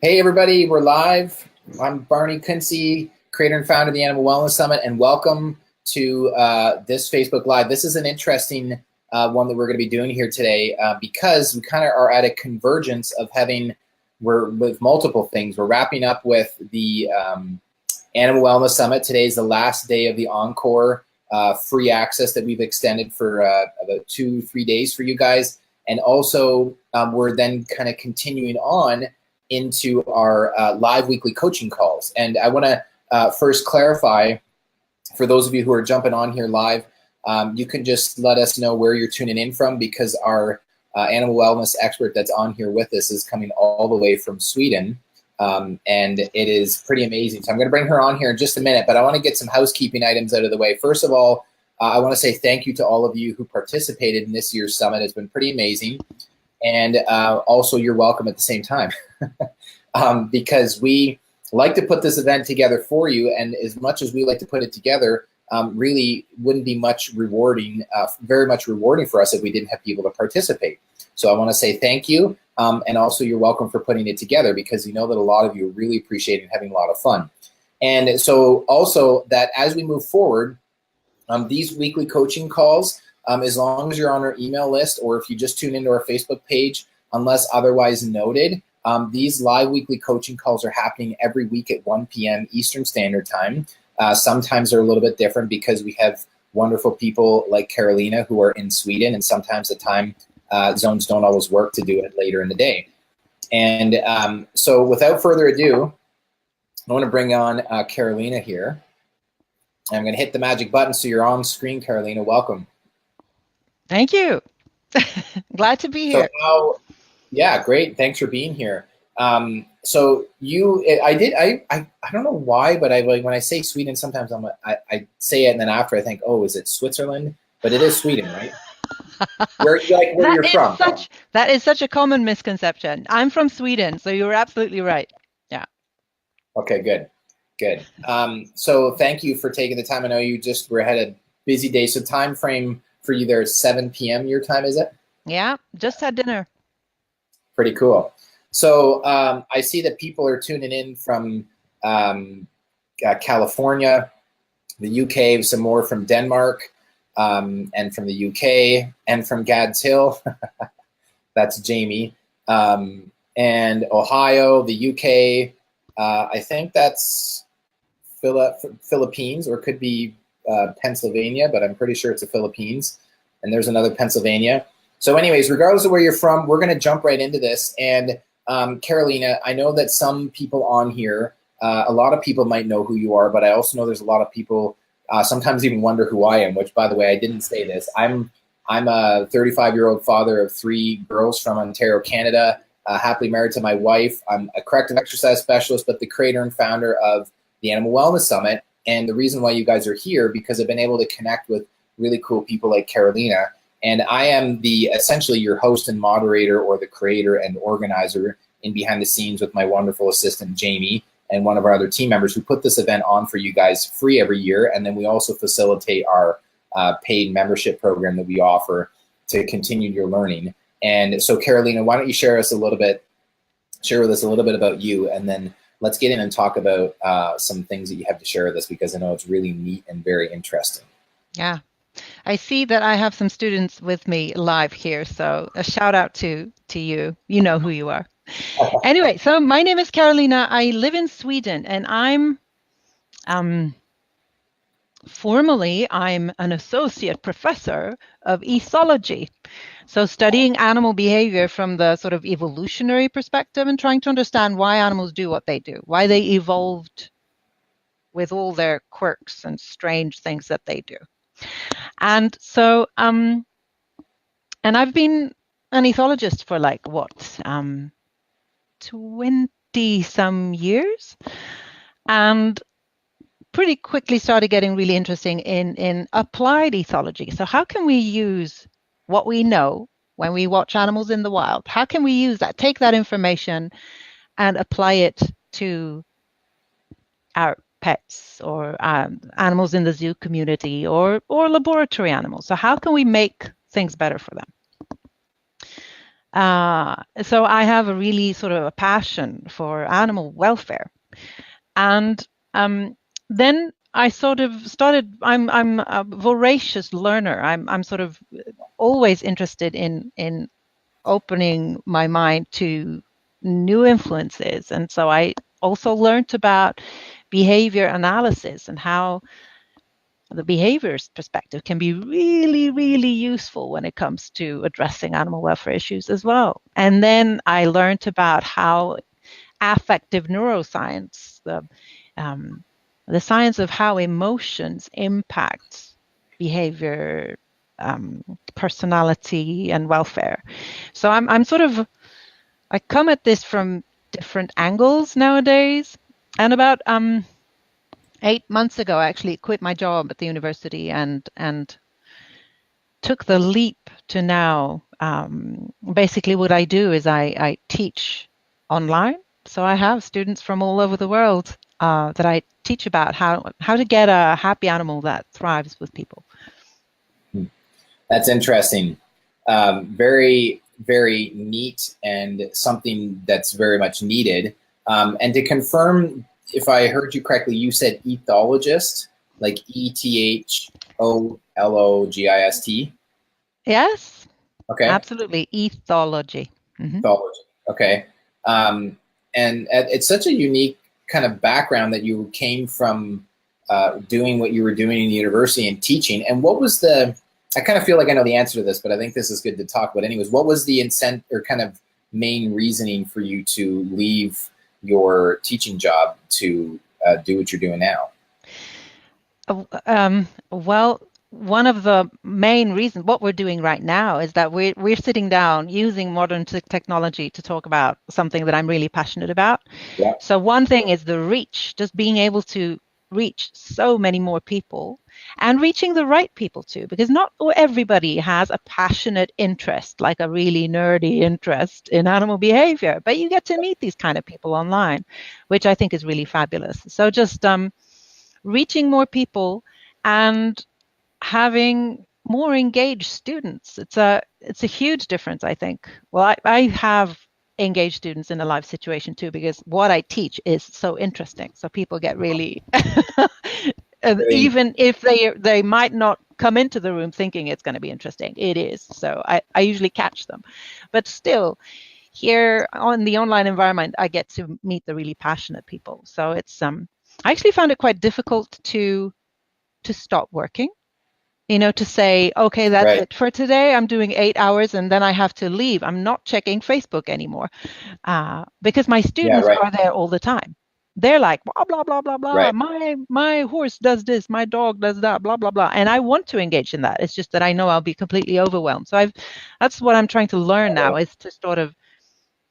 Hey everybody, we're live. I'm Barney Quincy, creator and founder of the Animal Wellness Summit, and welcome to this Facebook Live. This is an interesting one that we're going to be doing here today because we kind of are at a convergence of we're with multiple things. We're wrapping up with the Animal Wellness Summit. Today is the last day of the Encore free access that we've extended for about 2-3 days for you guys. And also we're then kind of continuing on into our live weekly coaching calls. And I want to first clarify, for those of you who are jumping on here live, you can just let us know where you're tuning in from, because our animal wellness expert that's on here with us is coming all the way from Sweden. And it is pretty amazing. So I'm going to bring her on here in just a minute, but I want to get some housekeeping items out of the way. First of all, I want to say thank you to all of you who participated in this year's summit. It's been pretty amazing. And also, you're welcome at the same time, because we like to put this event together for you. And as much as we like to put it together, really wouldn't be very much rewarding for us if we didn't have people to participate. So I want to say thank you. And also, you're welcome for putting it together, because you know that a lot of you really appreciate it and having a lot of fun. And so also that as we move forward, these weekly coaching calls, as long as you're on our email list, or if you just tune into our Facebook page, unless otherwise noted, these live weekly coaching calls are happening every week at 1 p.m. Eastern Standard Time. Sometimes they're a little bit different because we have wonderful people like Karolina who are in Sweden, and sometimes the time zones don't always work to do it later in the day. And so without further ado, I want to bring on Karolina here. I'm going to hit the magic button so you're on screen, Karolina. Welcome. Thank you. Glad to be here. So yeah, great. Thanks for being here. So I don't know why, but when I say Sweden, sometimes I say it and then after I think, oh, is it Switzerland? But it is Sweden, right? Where you're from? That is such a common misconception. I'm from Sweden, so you're absolutely right. Yeah. Okay, good. So thank you for taking the time. I know you had a busy day. So time frame for you there is 7 p.m. your time, is it? Yeah, just had dinner. Pretty cool. So I see that people are tuning in from California, the UK, some more from Denmark, and from the UK, and from Gads Hill. That's Jamie. And Ohio, the UK. I think that's Philippines, or could be Pennsylvania, but I'm pretty sure it's the Philippines. And there's another Pennsylvania. So anyways, regardless of where you're from, we're going to jump right into this. And Karolina, I know that some people on here, a lot of people might know who you are, but I also know there's a lot of people sometimes even wonder who I am, which, by the way, I didn't say this. I'm a 35-year-old father of 3 girls from Ontario, Canada, happily married to my wife. I'm a corrective exercise specialist, but the creator and founder of the Animal Wellness Summit. And the reason why you guys are here, because I've been able to connect with really cool people like Karolina. And I am essentially your host and moderator, or the creator and organizer in behind the scenes with my wonderful assistant, Jamie, and one of our other team members who put this event on for you guys free every year. And then we also facilitate our paid membership program that we offer to continue your learning. And so Karolina, why don't you share with us a little bit about you, and then let's get in and talk about some things that you have to share with us, because I know it's really neat and very interesting. Yeah. I see that I have some students with me live here, so a shout out to you. You know who you are. Anyway, so my name is Karolina. I live in Sweden, and I'm formally an associate professor of ethology. So studying animal behavior from the sort of evolutionary perspective, and trying to understand why animals do what they do, why they evolved with all their quirks and strange things that they do. And so, and I've been an ethologist for 20 some years, and pretty quickly started getting really interesting in applied ethology. So how can we use what we know when we watch animals in the wild? How can we use that, take that information and apply it to our pets or animals in the zoo community, or laboratory animals? So how can we make things better for them? So I have a really sort of a passion for animal welfare. And then I sort of started, I'm a voracious learner. I'm sort of always interested in opening my mind to new influences. And so I also learned about behavior analysis and how the behaviors perspective can be really, really useful when it comes to addressing animal welfare issues as well. And then I learned about how affective neuroscience, the science of how emotions impact behavior, personality, and welfare. So I'm sort of, I come at this from different angles nowadays. And about 8 months ago, I actually quit my job at the university and took the leap to now. Basically, what I do is I teach online. So I have students from all over the world that I teach about how to get a happy animal that thrives with people. That's interesting. Very, very neat, and something that's very much needed. And to confirm, if I heard you correctly, you said ethologist, like ETHOLOGIST. Yes, Okay. absolutely. Ethology. Ethology. Okay. And it's such a unique kind of background that you came from doing what you were doing in the university and teaching. And what was I kind of feel like I know the answer to this, but I think this is good to talk about anyways. What was the incentive or kind of main reasoning for you to leave your teaching job to do what you're doing now? Well, one of the main reasons what we're doing right now is that we're sitting down using modern technology to talk about something that I'm really passionate about. Yeah. So one thing is the reach, just being able to reach so many more people and reaching the right people too, because not everybody has a passionate interest, like a really nerdy interest in animal behavior, but you get to meet these kind of people online, which I think is really fabulous. So just reaching more people and having more engaged students. It's a huge difference, I think. Well, I have engaged students in a live situation too, because what I teach is so interesting. So people get really, even if they might not come into the room thinking it's going to be interesting, it is. So I usually catch them. But still, here on the online environment, I get to meet the really passionate people. So it's I actually found it quite difficult to stop working, to say, okay, that's Right. it for today. I'm doing 8 hours and then I have to leave. I'm not checking Facebook anymore because my Yeah. students Right. are there all the time. They're like, blah, blah, blah, blah, blah. Right. My horse does this. My dog does that, blah, blah, blah. And I want to engage in that. It's just that I know I'll be completely overwhelmed. So that's what I'm trying to learn now, is to sort of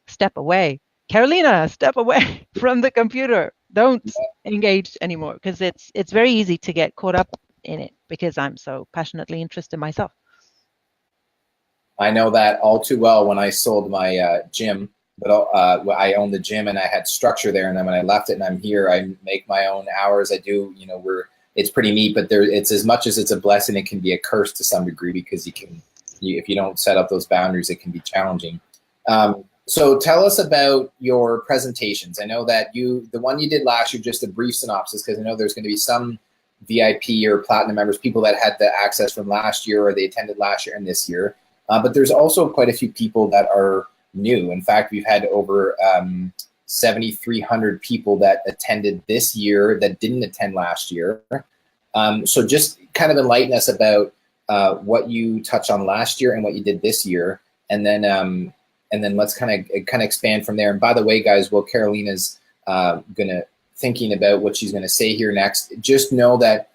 step away. Karolina, step away from the computer. Don't engage anymore, because it's very easy to get caught up in it because I'm so passionately interested myself. I know that all too well. When I sold my gym, but I owned the gym and I had structure there. And then when I left it and I'm here, I make my own hours. I do, it's pretty neat, but it's as much as it's a blessing, it can be a curse to some degree, because if you don't set up those boundaries, it can be challenging. So tell us about your presentations. I know that the one you did last year, just a brief synopsis, because I know there's going to be some VIP or platinum members, people that had the access from last year or they attended last year and this year. But there's also quite a few people that are new. In fact, we've had over 7,300 people that attended this year that didn't attend last year. So just kind of enlighten us about what you touched on last year and what you did this year, and then let's kind of expand from there. And by the way, guys, while Karolina's thinking about what she's gonna say here next, just know that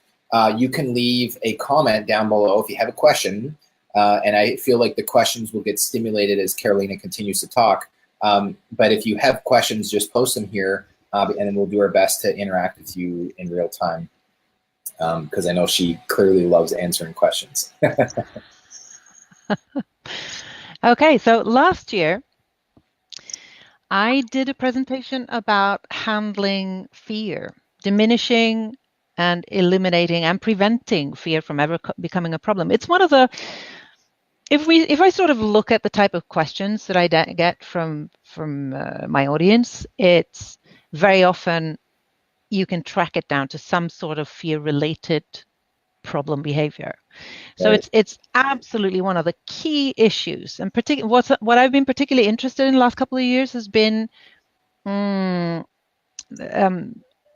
you can leave a comment down below if you have a question. And I feel like the questions will get stimulated as Karolina continues to talk. But if you have questions, just post them here, and then we'll do our best to interact with you in real time, because I know she clearly loves answering questions. Okay, so last year, I did a presentation about handling fear, diminishing and eliminating and preventing fear from ever becoming a problem. It's one of the if I sort of look at the type of questions that I get from my audience, it's very often you can track it down to some sort of fear-related problem behavior. So Right. it's absolutely one of the key issues. And what I've been particularly interested in the last couple of years has been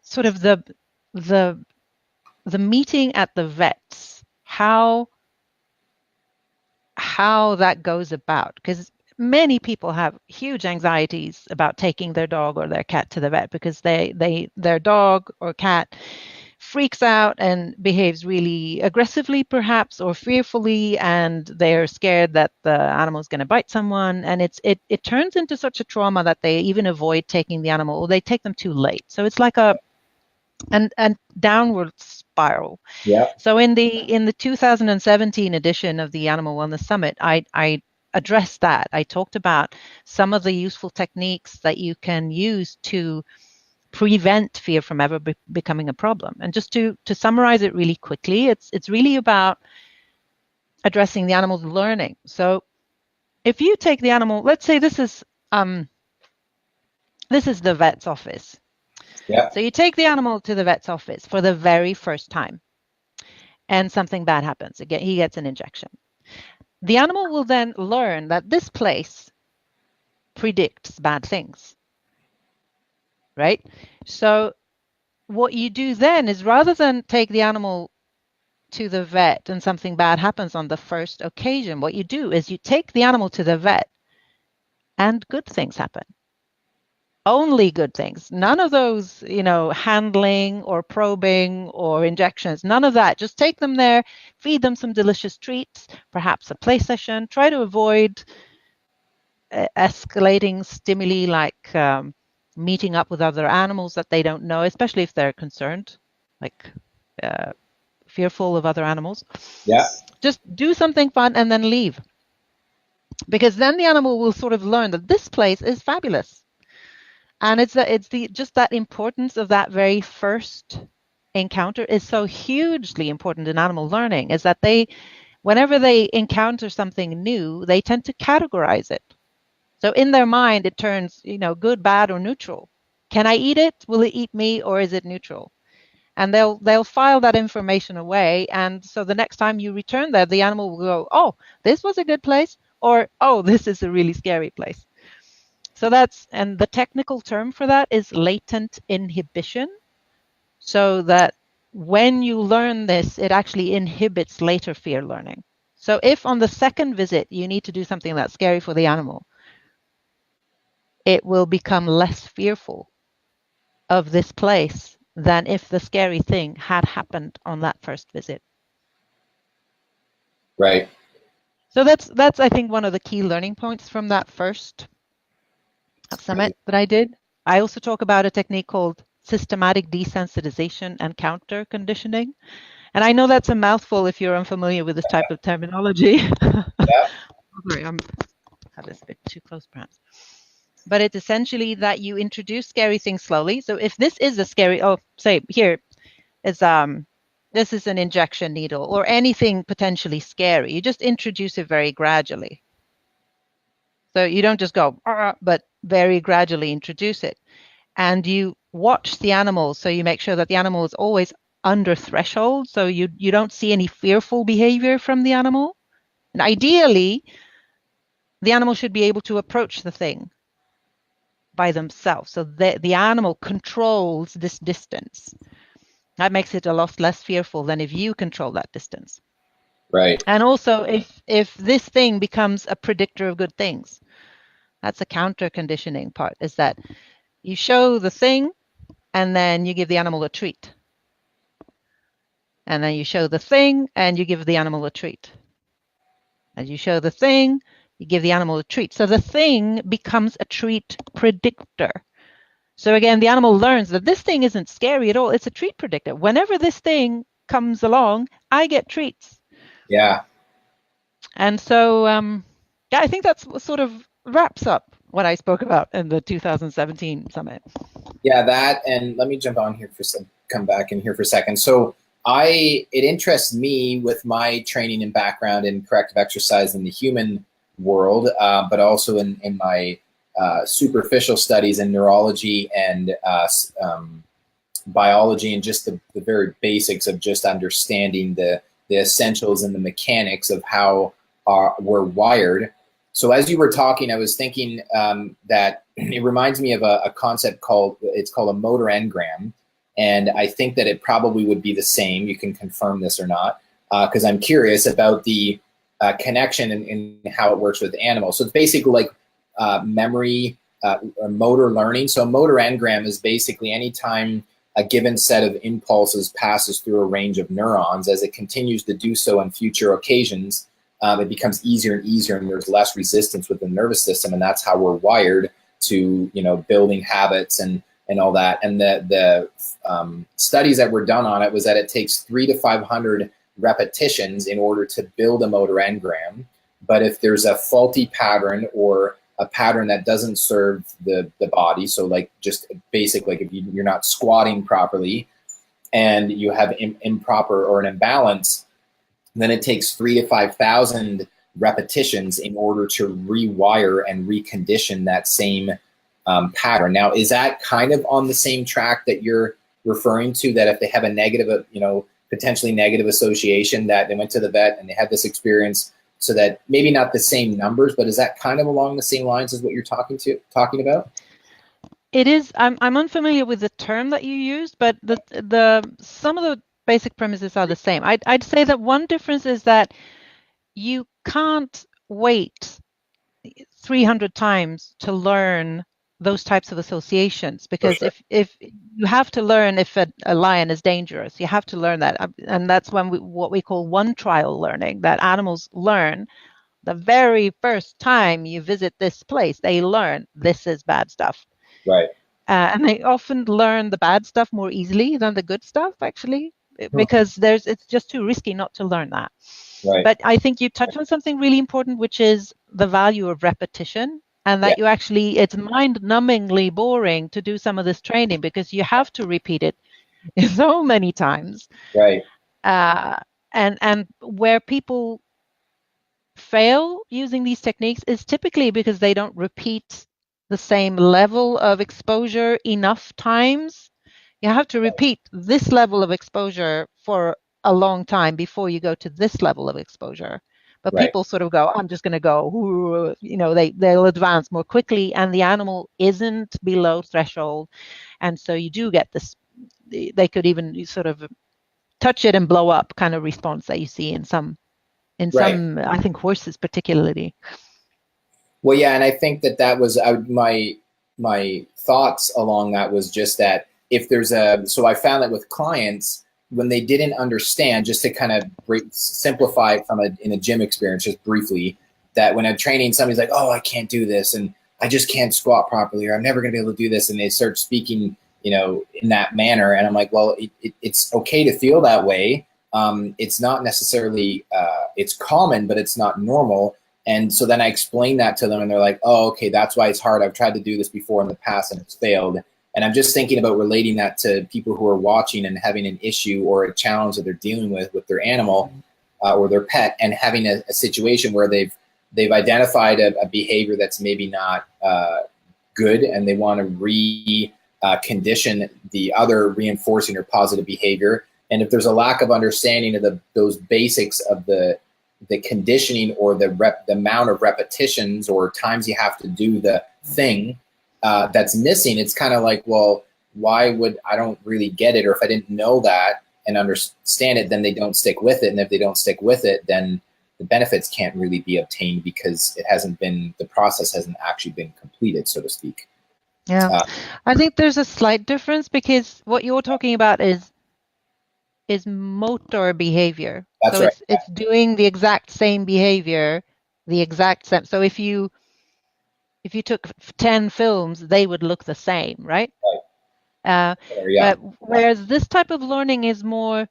sort of the meeting at the vets, how that goes about, because many people have huge anxieties about taking their dog or their cat to the vet because their dog or cat freaks out and behaves really aggressively perhaps, or fearfully, and they're scared that the animal is going to bite someone, and it turns into such a trauma that they even avoid taking the animal, or they take them too late. So it's like a downward spiral. Yeah. So in the 2017 edition of the Animal Wellness Summit, I addressed that. I talked about some of the useful techniques that you can use to prevent fear from ever becoming a problem. And just to summarize it really quickly, it's really about addressing the animal's learning. So if you take the animal, let's say this is the vet's office. Yeah. So you take the animal to the vet's office for the very first time, and something bad happens. Again, he gets an injection. The animal will then learn that this place predicts bad things, right? So what you do then is, rather than take the animal to the vet and something bad happens on the first occasion, what you do is you take the animal to the vet and good things happen. Only good things. None of those, handling or probing or injections, none of that. Just take them there, feed them some delicious treats, perhaps a play session. Try to avoid escalating stimuli like meeting up with other animals that they don't know, especially if they're concerned, like fearful of other animals. Yeah. Just do something fun and then leave. Because then the animal will sort of learn that this place is fabulous. And it's just that importance of that very first encounter is so hugely important in animal learning, is that whenever they encounter something new, they tend to categorize it. So in their mind, it turns, good, bad, or neutral. Can I eat it? Will it eat me? Or is it neutral? And they'll file that information away. And so the next time you return there, the animal will go, oh, this was a good place, or, oh, this is a really scary place. So and the technical term for that is latent inhibition. So that when you learn this, it actually inhibits later fear learning. So if on the second visit you need to do something that's scary for the animal, it will become less fearful of this place than if the scary thing had happened on that first visit. Right. So that's I think one of the key learning points from that first summit that I did. I also talk about a technique called systematic desensitization and counter conditioning. And I know that's a mouthful if you're unfamiliar with this type of terminology. Yeah. Sorry, I have this a bit too close perhaps. But it's essentially that you introduce scary things slowly. So if this is a scary, say here is this is an injection needle or anything potentially scary, you just introduce it very gradually. So you don't just go, but very gradually introduce it. And you watch the animal, so you make sure that the animal is always under threshold, so you don't see any fearful behavior from the animal. And ideally, the animal should be able to approach the thing by themselves. So the animal controls this distance. That makes it a lot less fearful than if you control that distance. Right. And also, if this thing becomes a predictor of good things, that's a counter conditioning part, is that you show the thing and then you give the animal a treat. And then you show the thing and you give the animal a treat. And you show the thing, you give the animal a treat. So the thing becomes a treat predictor. So again, the animal learns that this thing isn't scary at all. It's a treat predictor. Whenever this thing comes along, I get treats. Yeah. And so, I think that's what sort of wraps up what I spoke about in the 2017 summit. Yeah, that, and let me jump on here come back in here for a second. So It interests me with my training and background in corrective exercise in the human world, but also in my superficial studies in neurology and biology, and just the very basics of just understanding the essentials and the mechanics of how we're wired. So as you were talking, I was thinking that it reminds me of a concept called a motor engram. And I think that it probably would be the same. You can confirm this or not, because I'm curious about the connection and how it works with animals. So it's basically like memory or motor learning. So a motor engram is basically anytime a given set of impulses passes through a range of neurons, as it continues to do so on future occasions, it becomes easier and easier, and there's less resistance with the nervous system, and that's how we're wired to, building habits and all that. And the studies that were done on it was that it takes 300 to 500 repetitions in order to build a motor engram. But if there's a faulty pattern or a pattern that doesn't serve the body, so like just basic, like if you're not squatting properly and you have improper or an imbalance, then it takes 3,000 to 5,000 repetitions in order to rewire and recondition that same pattern. Now, is that kind of on the same track that you're referring to, that if they have a negative, potentially negative association, that they went to the vet and they had this experience, so that maybe not the same numbers, but is that kind of along the same lines as what you're talking about? It is. I'm unfamiliar with the term that you used, but the some of the basic premises are the same. I'd say that one difference is that you can't wait 300 times to learn those types of associations, because sure. if you have to learn if a lion is dangerous, you have to learn that, and that's when what we call one trial learning, that animals learn the very first time you visit this place, they learn this is bad stuff. Right. And they often learn the bad stuff more easily than the good stuff, actually, because it's just too risky not to learn that. Right. But I think you touch on something really important, which is the value of repetition, and that it's mind-numbingly boring to do some of this training because you have to repeat it so many times. Right. And where people fail using these techniques is typically because they don't repeat the same level of exposure enough times. You have to repeat this level of exposure for a long time before you go to this level of exposure. But people sort of go, I'm just going to go, they'll advance more quickly, and the animal isn't below threshold. And so you do get this, they could even sort of touch it and blow up kind of response that you see in some, I think horses particularly. Well, yeah, and I think that was my thoughts along that was just that if there's so I found that with clients, when they didn't understand, just to kind of simplify it in a gym experience, just briefly, that when I'm training, somebody's like, oh, I can't do this, and I just can't squat properly, or I'm never going to be able to do this, and they start speaking, in that manner, and I'm like, well, it's okay to feel that way. It's not necessarily, it's common, but it's not normal. And so then I explain that to them, and they're like, oh, okay, that's why it's hard. I've tried to do this before in the past and it's failed. And I'm just thinking about relating that to people who are watching and having an issue or a challenge that they're dealing with their animal or their pet, and having a situation where they've identified a behavior that's maybe not good, and they want to condition the other reinforcing or positive behavior. And if there's a lack of understanding of those basics of the conditioning, or the amount of repetitions or times you have to do the thing that's missing, it's kind of like, well, why would I don't really get it? Or if I didn't know that and understand it, then they don't stick with it. And if they don't stick with it, then the benefits can't really be obtained because the process hasn't actually been completed, so to speak. Yeah, I think there's a slight difference, because what you're talking about is motor behavior. That's so right. It's doing the exact same behavior, the exact same. So if you took 10 films, they would look the same, right? Yeah. But whereas this type of learning is more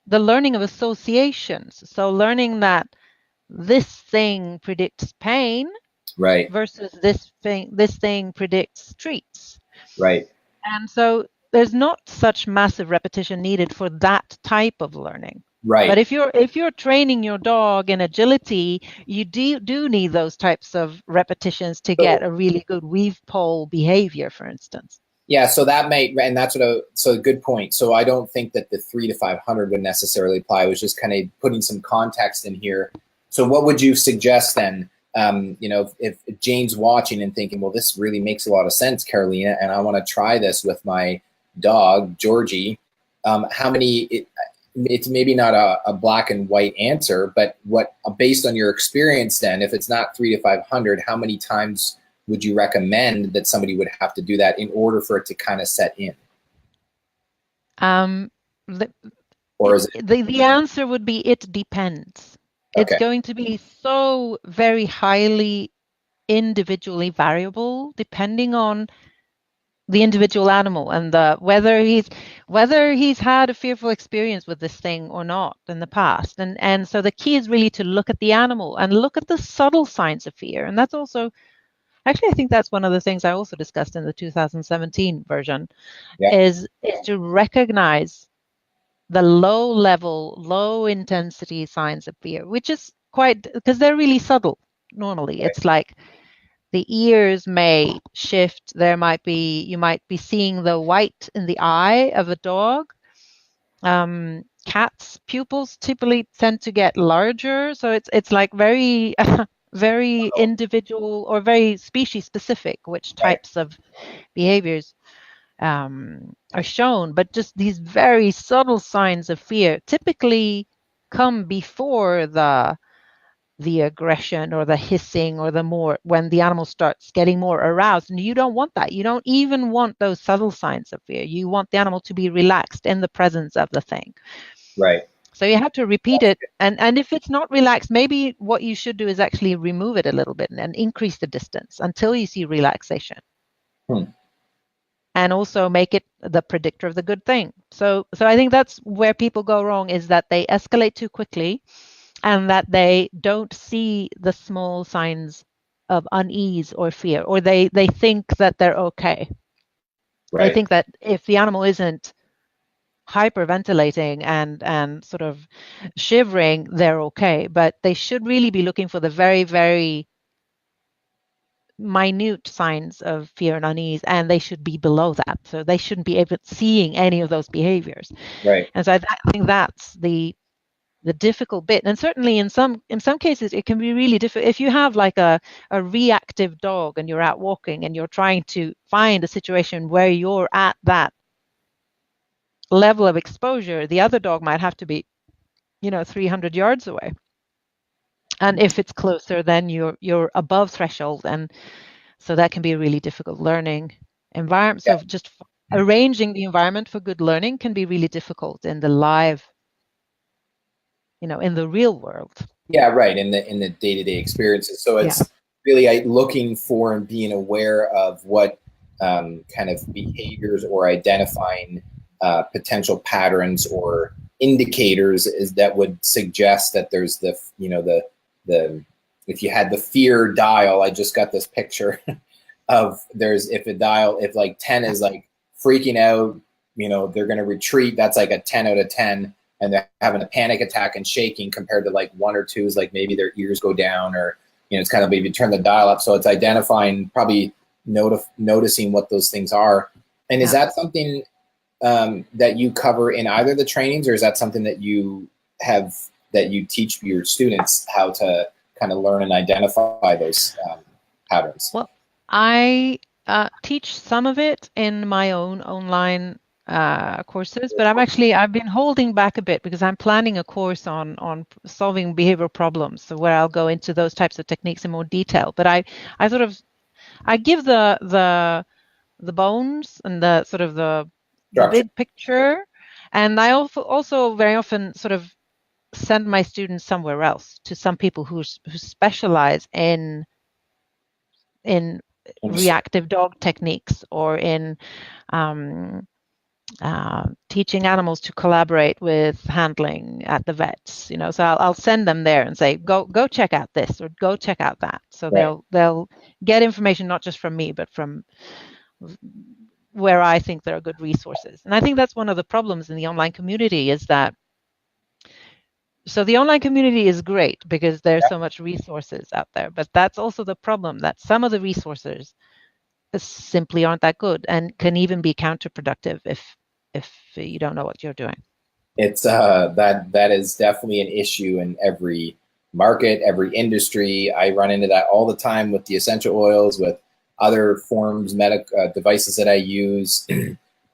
the learning of associations. So learning that this thing predicts pain, right, versus this thing predicts treats. Right. And so there's not such massive repetition needed for that type of learning. But Right. if you're training your dog in agility, you do need those types of repetitions to get So, a really good weave pole behavior, for instance. yeah, so that might, and that's what so a good point. So I don't think that the 3 to 500 would necessarily apply. I was just kind of putting some context in here. So what would you suggest then? If Jane's watching and thinking, well, this really makes a lot of sense, Karolina, and I want to try this with my dog, Georgie. How many, it's maybe not a black and white answer, but what, based on your experience then, if it's not 3 to 500, how many times would you recommend that somebody would have to do that in order for it to kind of set in? The, Or is it the answer would be it depends. It's okay? going to be so very highly individually variable depending on the individual animal and whether he's had a fearful experience with this thing or not in the past. And so the key is really to look at the animal and look at the subtle signs of fear. And that's also actually, I think that's one of the things I also discussed in the 2017 version, Yeah. is to recognize the low level, low intensity signs of fear, which is quite, because they're really subtle normally. Right. It's like the ears may shift. You might be seeing the white in the eye of a dog. Cats' pupils typically tend to get larger, so it's like very very individual or very species specific which Right. types of behaviors are shown. But just these very subtle signs of fear typically come before the aggression or the hissing or the more, when the animal starts getting more aroused. And you don't want that. You don't even want those subtle signs of fear. You want the animal to be relaxed in the presence of the thing. Right. So you have to repeat it. And if it's not relaxed, maybe what you should do is actually remove it a little bit and increase the distance until you see relaxation. And also make it the predictor of the good thing. So I think that's where people go wrong, is that they escalate too quickly and that they don't see the small signs of unease or fear, or they think that they're okay. Right. They think that if the animal isn't hyperventilating and sort of shivering, they're okay. But they should really be looking for the very, very minute signs of fear and unease, and they should be below that. So they shouldn't be seeing any of those behaviors. Right. And so I think that's the difficult bit. And certainly in some cases it can be really difficult if you have like a reactive dog and you're out walking and you're trying to find a situation where you're at that level of exposure. The other dog might have to be 300 yards away, and if it's closer then you're above threshold, and so that can be a really difficult learning environment. Yeah. So just arranging the environment for good learning can be really difficult in the live, in the real world. Yeah. Right. In the day-to-day experiences. So it's really looking for and being aware of what kind of behaviors or identifying potential patterns or indicators is that would suggest that there's the if you had the fear dial. I just got this picture of if like 10 is like freaking out, they're going to retreat. That's like a 10 out of 10. And they're having a panic attack and shaking, compared to like 1 or 2 is like maybe their ears go down, or, it's kind of maybe turn the dial up. So it's identifying, probably noticing what those things are. And is that something that you cover in either the trainings, or is that something that you teach your students how to kind of learn and identify those patterns? Well, I teach some of it in my own online courses, but I've been holding back a bit because I'm planning a course on solving behavioral problems, so where I'll go into those types of techniques in more detail. But I give the bones and the sort of the big picture, and I also very often sort of send my students somewhere else, to some people who specialize in reactive dog techniques, or in teaching animals to collaborate with handling at the vets. So I'll send them there and say, go check out this, or go check out that. So they'll get information not just from me, but from where I think there are good resources. And I think that's one of the problems in the online community is that, so the online community is great because there's so much resources out there, but that's also the problem, that some of the resources simply aren't that good and can even be counterproductive if you don't know what you're doing. It's that is definitely an issue in every market, every industry. I run into that all the time with the essential oils, with other forms, devices that I use,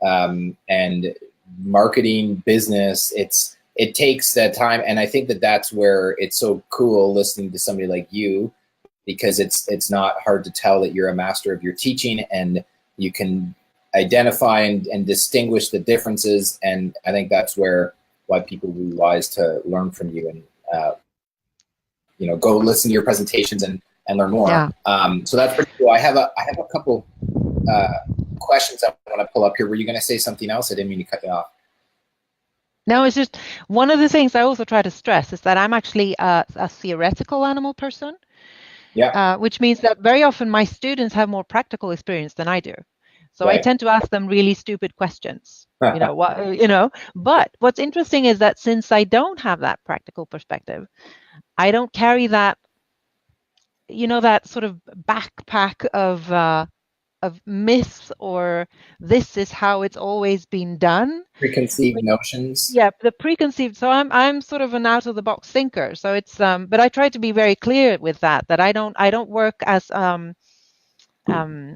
and marketing, business. It takes that time, and I think that that's where it's so cool listening to somebody like you, because it's not hard to tell that you're a master of your teaching, and you can identify and distinguish the differences. And I think that's why people will be wise to learn from you and go listen to your presentations and learn more. Yeah. So that's pretty cool. I have a couple questions I want to pull up here. Were you going to say something else? I didn't mean to cut you off. No, it's just one of the things I also try to stress is that I'm actually a theoretical animal person. Yeah. Which means that very often my students have more practical experience than I do. So Right. I tend to ask them really stupid questions. But what's interesting is that since I don't have that practical perspective, I don't carry that, that sort of backpack of myths, or this is how it's always been done. Preconceived notions. Yeah, the preconceived. So I'm sort of an out of the box thinker. So it's but I try to be very clear with that I don't work as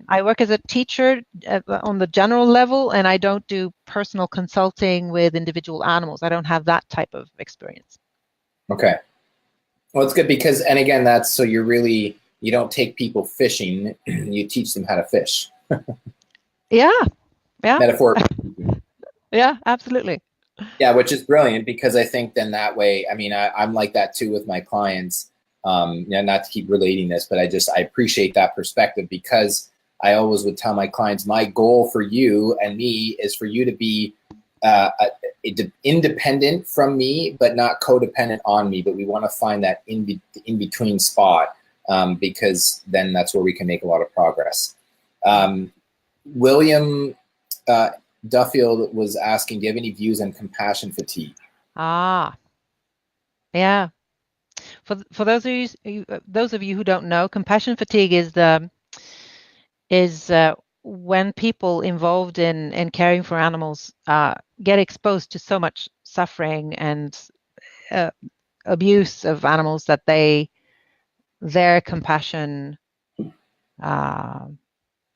I work as a teacher on the general level, and I don't do personal consulting with individual animals. I don't have that type of experience. Okay. Well, it's good because, and again, that's so you don't take people fishing, you teach them how to fish. Yeah. Metaphorically. Yeah, absolutely. Yeah, which is brilliant, because I think then that way, I mean, I'm like that too with my clients. Not to keep relating this, but I appreciate that perspective, because I always would tell my clients, my goal for you and me is for you to be independent from me, but not codependent on me. But we want to find that in between spot, because then that's where we can make a lot of progress. William Duffield was asking, do you have any views on compassion fatigue? Yeah. For those of you who don't know, compassion fatigue is when people involved in caring for animals get exposed to so much suffering and abuse of animals that their compassion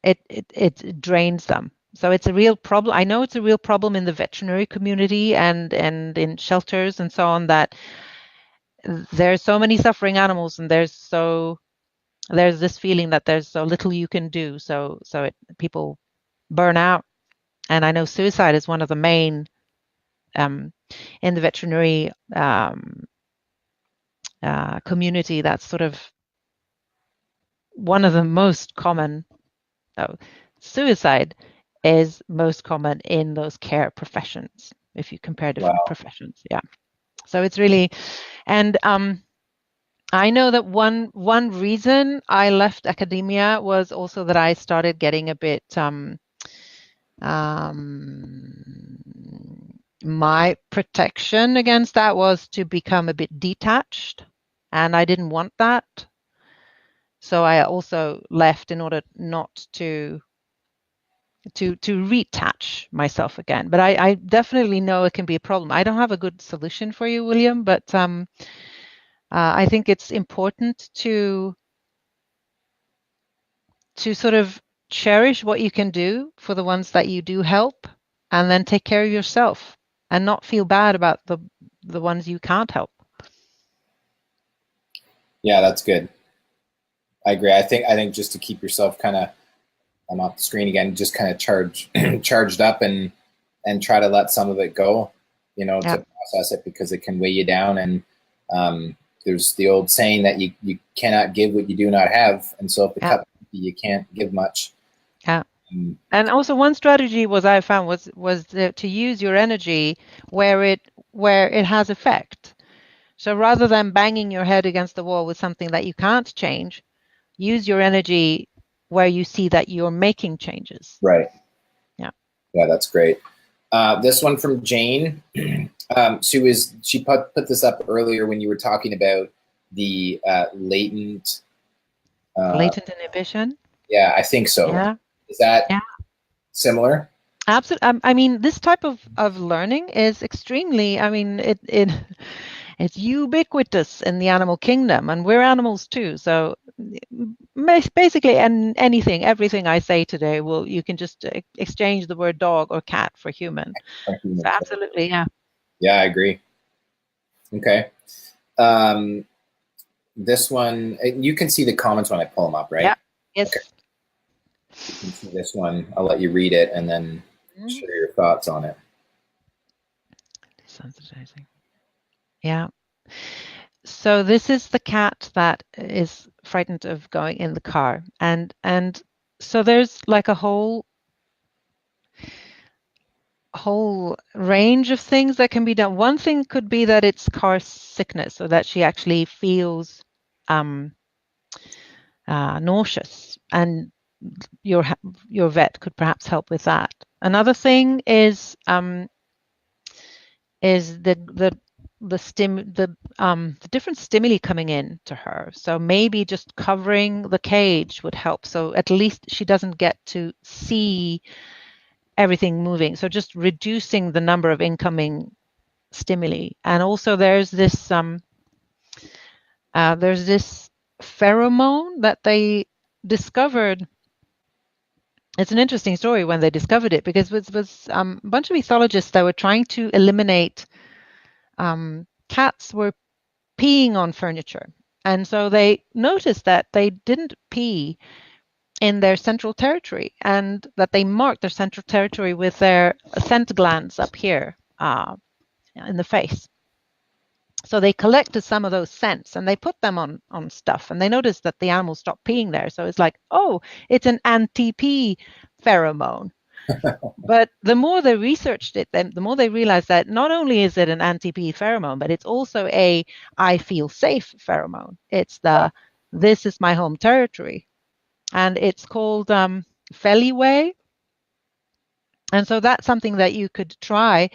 it drains them. So it's a real problem. I know it's a real problem in the veterinary community and in shelters and so on, that there's so many suffering animals, and there's this feeling that there's so little you can do. So people burn out. And I know suicide is one of the main in the veterinary community. That's sort of one of the most common. Suicide is most common in those care professions, if you compare different professions. Yeah. So it's really, and I know that one reason I left academia was also that I started getting a bit my protection against that was to become a bit detached, and I didn't want that. So I also left in order not to retach myself again. But I definitely know it can be a problem. I don't have a good solution for you, William, but I think it's important to sort of cherish what you can do for the ones that you do help, and then take care of yourself and not feel bad about the ones you can't help. Yeah, that's good. I agree. I think just to keep yourself kind of, I'm off the screen again, just kind of charged up and try to let some of it go, to process it, because it can weigh you down. And there's the old saying that you cannot give what you do not have. And so if the cup is empty, you can't give much. Yeah. And also one strategy I found was to use your energy where it has effect. So rather than banging your head against the wall with something that you can't change, use your energy where you see that you're making changes. Right. Yeah. Yeah, that's great. This one from Jane. She put this up earlier when you were talking about the latent. Latent inhibition. Yeah, I think so. Yeah. Is that Yeah. similar? Absolutely. I mean, this type of learning is extremely, I mean, it's ubiquitous in the animal kingdom, and we're animals too. So basically, and everything I say today, you can just exchange the word dog or cat for human. So absolutely, yeah. Yeah, I agree. Okay. This one, you can see the comments when I pull them up, right? Yeah. Yes. Okay. You can see this one. I'll let you read it and then share your thoughts on it. Desensitizing. Yeah. So this is the cat that is frightened of going in the car, and so there's like a whole range of things that can be done. One thing could be that it's car sickness, so that she actually feels nauseous, and your vet could perhaps help with that. Another thing is the different stimuli coming in to her. So maybe just covering the cage would help. So at least she doesn't get to see everything moving. So just reducing the number of incoming stimuli. And also there's this pheromone that they discovered. It's an interesting story when they discovered it, because it was a bunch of ethologists that were trying to eliminate cats were peeing on furniture. And so they noticed that they didn't pee in their central territory, and that they marked their central territory with their scent glands up here in the face. So they collected some of those scents and they put them on stuff, and they noticed that the animals stopped peeing there. So it's like, oh, it's an anti-pee pheromone. But the more they researched it, then the more they realized that not only is it an anti-pee pheromone, but it's also a I feel safe pheromone. It's this is my home territory, and it's called Feliway. And so that's something that you could try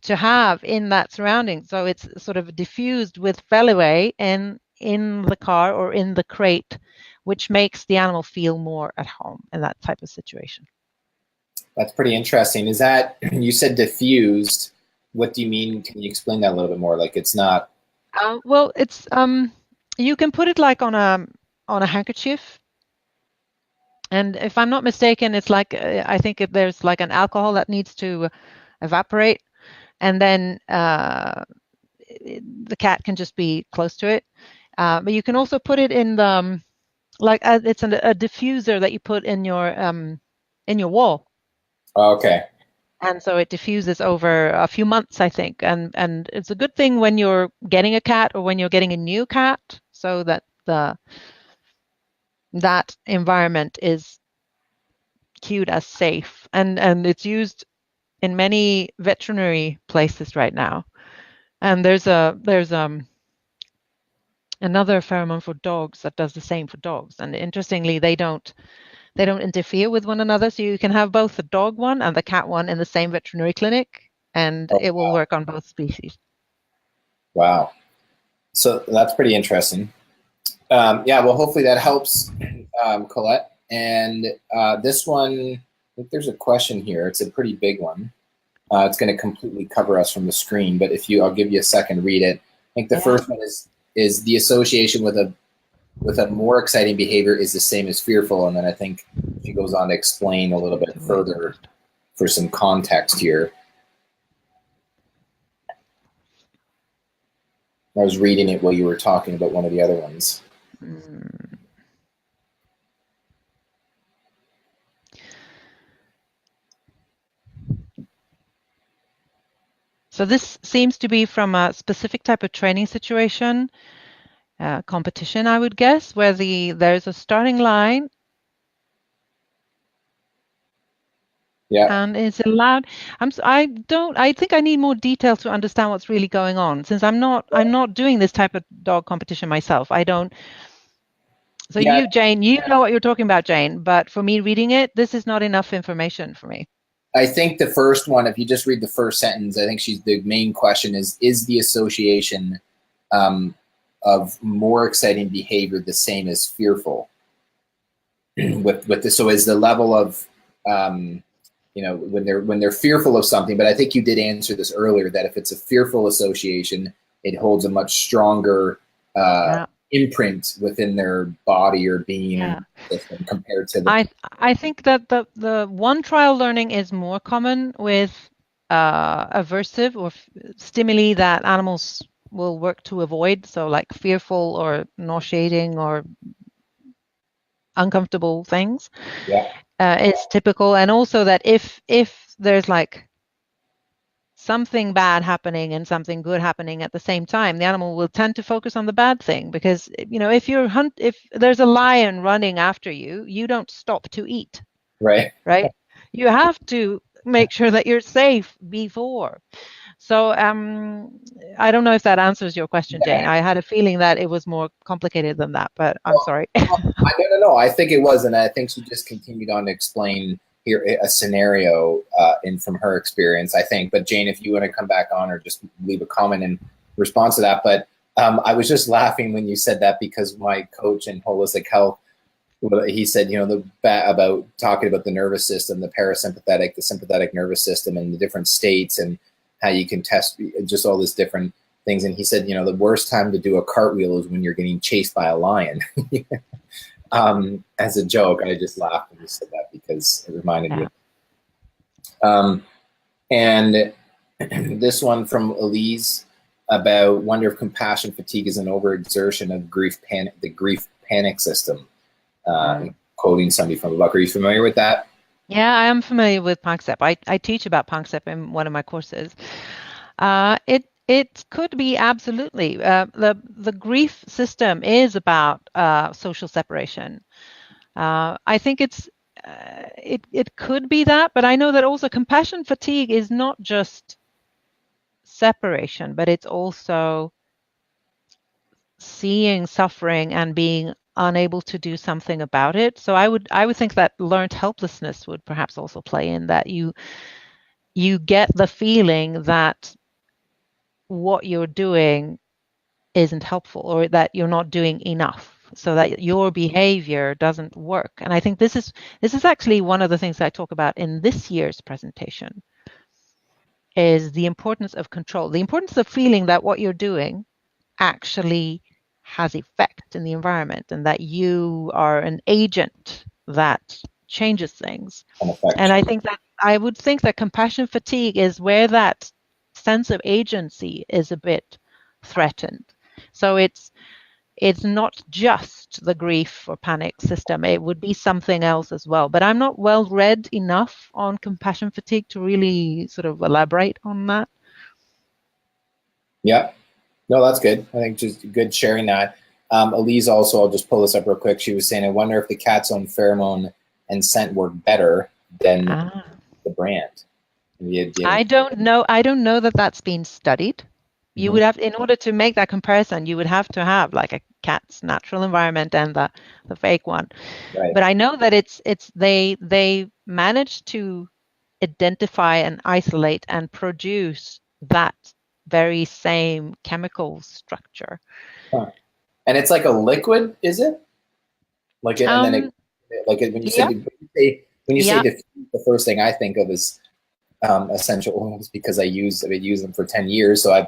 to have in that surrounding. So it's sort of diffused with Feliway in the car or in the crate, which makes the animal feel more at home in that type of situation. That's pretty interesting. Is that, you said diffused? What do you mean? Can you explain that a little bit more? Like it's not. Well, it's you can put it like on a handkerchief. And if I'm not mistaken, it's like I think there's like an alcohol that needs to evaporate, and then the cat can just be close to it. But you can also put it in the it's a diffuser that you put in your wall. Okay. And so it diffuses over a few months, I think. And it's a good thing when you're getting a cat or when you're getting a new cat, so that that environment is cued as safe. And it's used in many veterinary places right now. And there's another pheromone for dogs that does the same for dogs. And interestingly, they don't interfere with one another. So you can have both the dog one and the cat one in the same veterinary clinic, and it will work on both species. Wow. So that's pretty interesting. Yeah, well, hopefully that helps, Colette. And this one, I think there's a question here. It's a pretty big one. It's going to completely cover us from the screen, but I'll give you a second to read it. I think the first one is the association with a more exciting behavior is the same as fearful, and then I think she goes on to explain a little bit further for some context here. I was reading it while you were talking about one of the other ones. So this seems to be from a specific type of training situation, competition, I would guess, where there's a starting line. Yeah. And it's allowed. I think I need more detail to understand what's really going on, since I'm not doing this type of dog competition myself. I don't. So you, Jane, you know what you're talking about, Jane. But for me reading it, this is not enough information for me. I think the first one, if you just read the first sentence, I think the main question is the association of more exciting behavior the same as fearful? with this, so is the level of when they're fearful of something, but I think you did answer this earlier, that if it's a fearful association, it holds a much stronger imprint within their body or being system compared to the. I think that the one trial learning is more common with aversive or stimuli that animals will work to avoid, so like fearful or nauseating or uncomfortable things. It's typical. And also that if there's like something bad happening and something good happening at the same time, the animal will tend to focus on the bad thing, because if there's a lion running after you, you don't stop to eat. Right. You have to make sure that you're safe before. So I don't know if that answers your question, Jane. I had a feeling that it was more complicated than that, but I'm sorry. No, I think it was, and I think she just continued on to explain here a scenario from her experience, I think. But Jane, if you want to come back on or just leave a comment in response to that. But I was just laughing when you said that, because my coach in holistic health, he said, about talking about the nervous system, the parasympathetic, the sympathetic nervous system, and the different states, and how you can test just all these different things. And he said, the worst time to do a cartwheel is when you're getting chased by a lion. As a joke, I just laughed when you said that, because it reminded me. And this one from Elise about wonder if compassion fatigue is an overexertion of the grief panic system. Quoting somebody from the book. Are you familiar with that? Yeah, I am familiar with PANCSEP. I teach about PANCSEP in one of my courses. It could be absolutely. The grief system is about social separation. I think it could be that, but I know that also compassion fatigue is not just separation, but it's also seeing suffering and being unable to do something about it. So I would think that learned helplessness would perhaps also play in that. You get the feeling that what you're doing isn't helpful, or that you're not doing enough, so that your behavior doesn't work. And I think this is actually one of the things that I talk about in this year's presentation, is the importance of control, the importance of feeling that what you're doing actually has effect in the environment, and that you are an agent that changes things. And I would think that compassion fatigue is where that sense of agency is a bit threatened. So it's not just the grief or panic system, it would be something else as well. But I'm not well read enough on compassion fatigue to really sort of elaborate on that. Yeah. No, that's good. I think just good sharing that. Elise also, I'll just pull this up real quick. She was saying, I wonder if the cat's own pheromone and scent work better than the brand. I don't know that that's been studied. You would have, in order to make that comparison, you would have to have like a cat's natural environment and the fake one. Right. But I know that they managed to identify and isolate and produce that very same chemical structure. Huh. And it's like a liquid, is it? Like it, and then when you say diffuse, the first thing I think of is essential oils, because I've used them for 10 years. So I've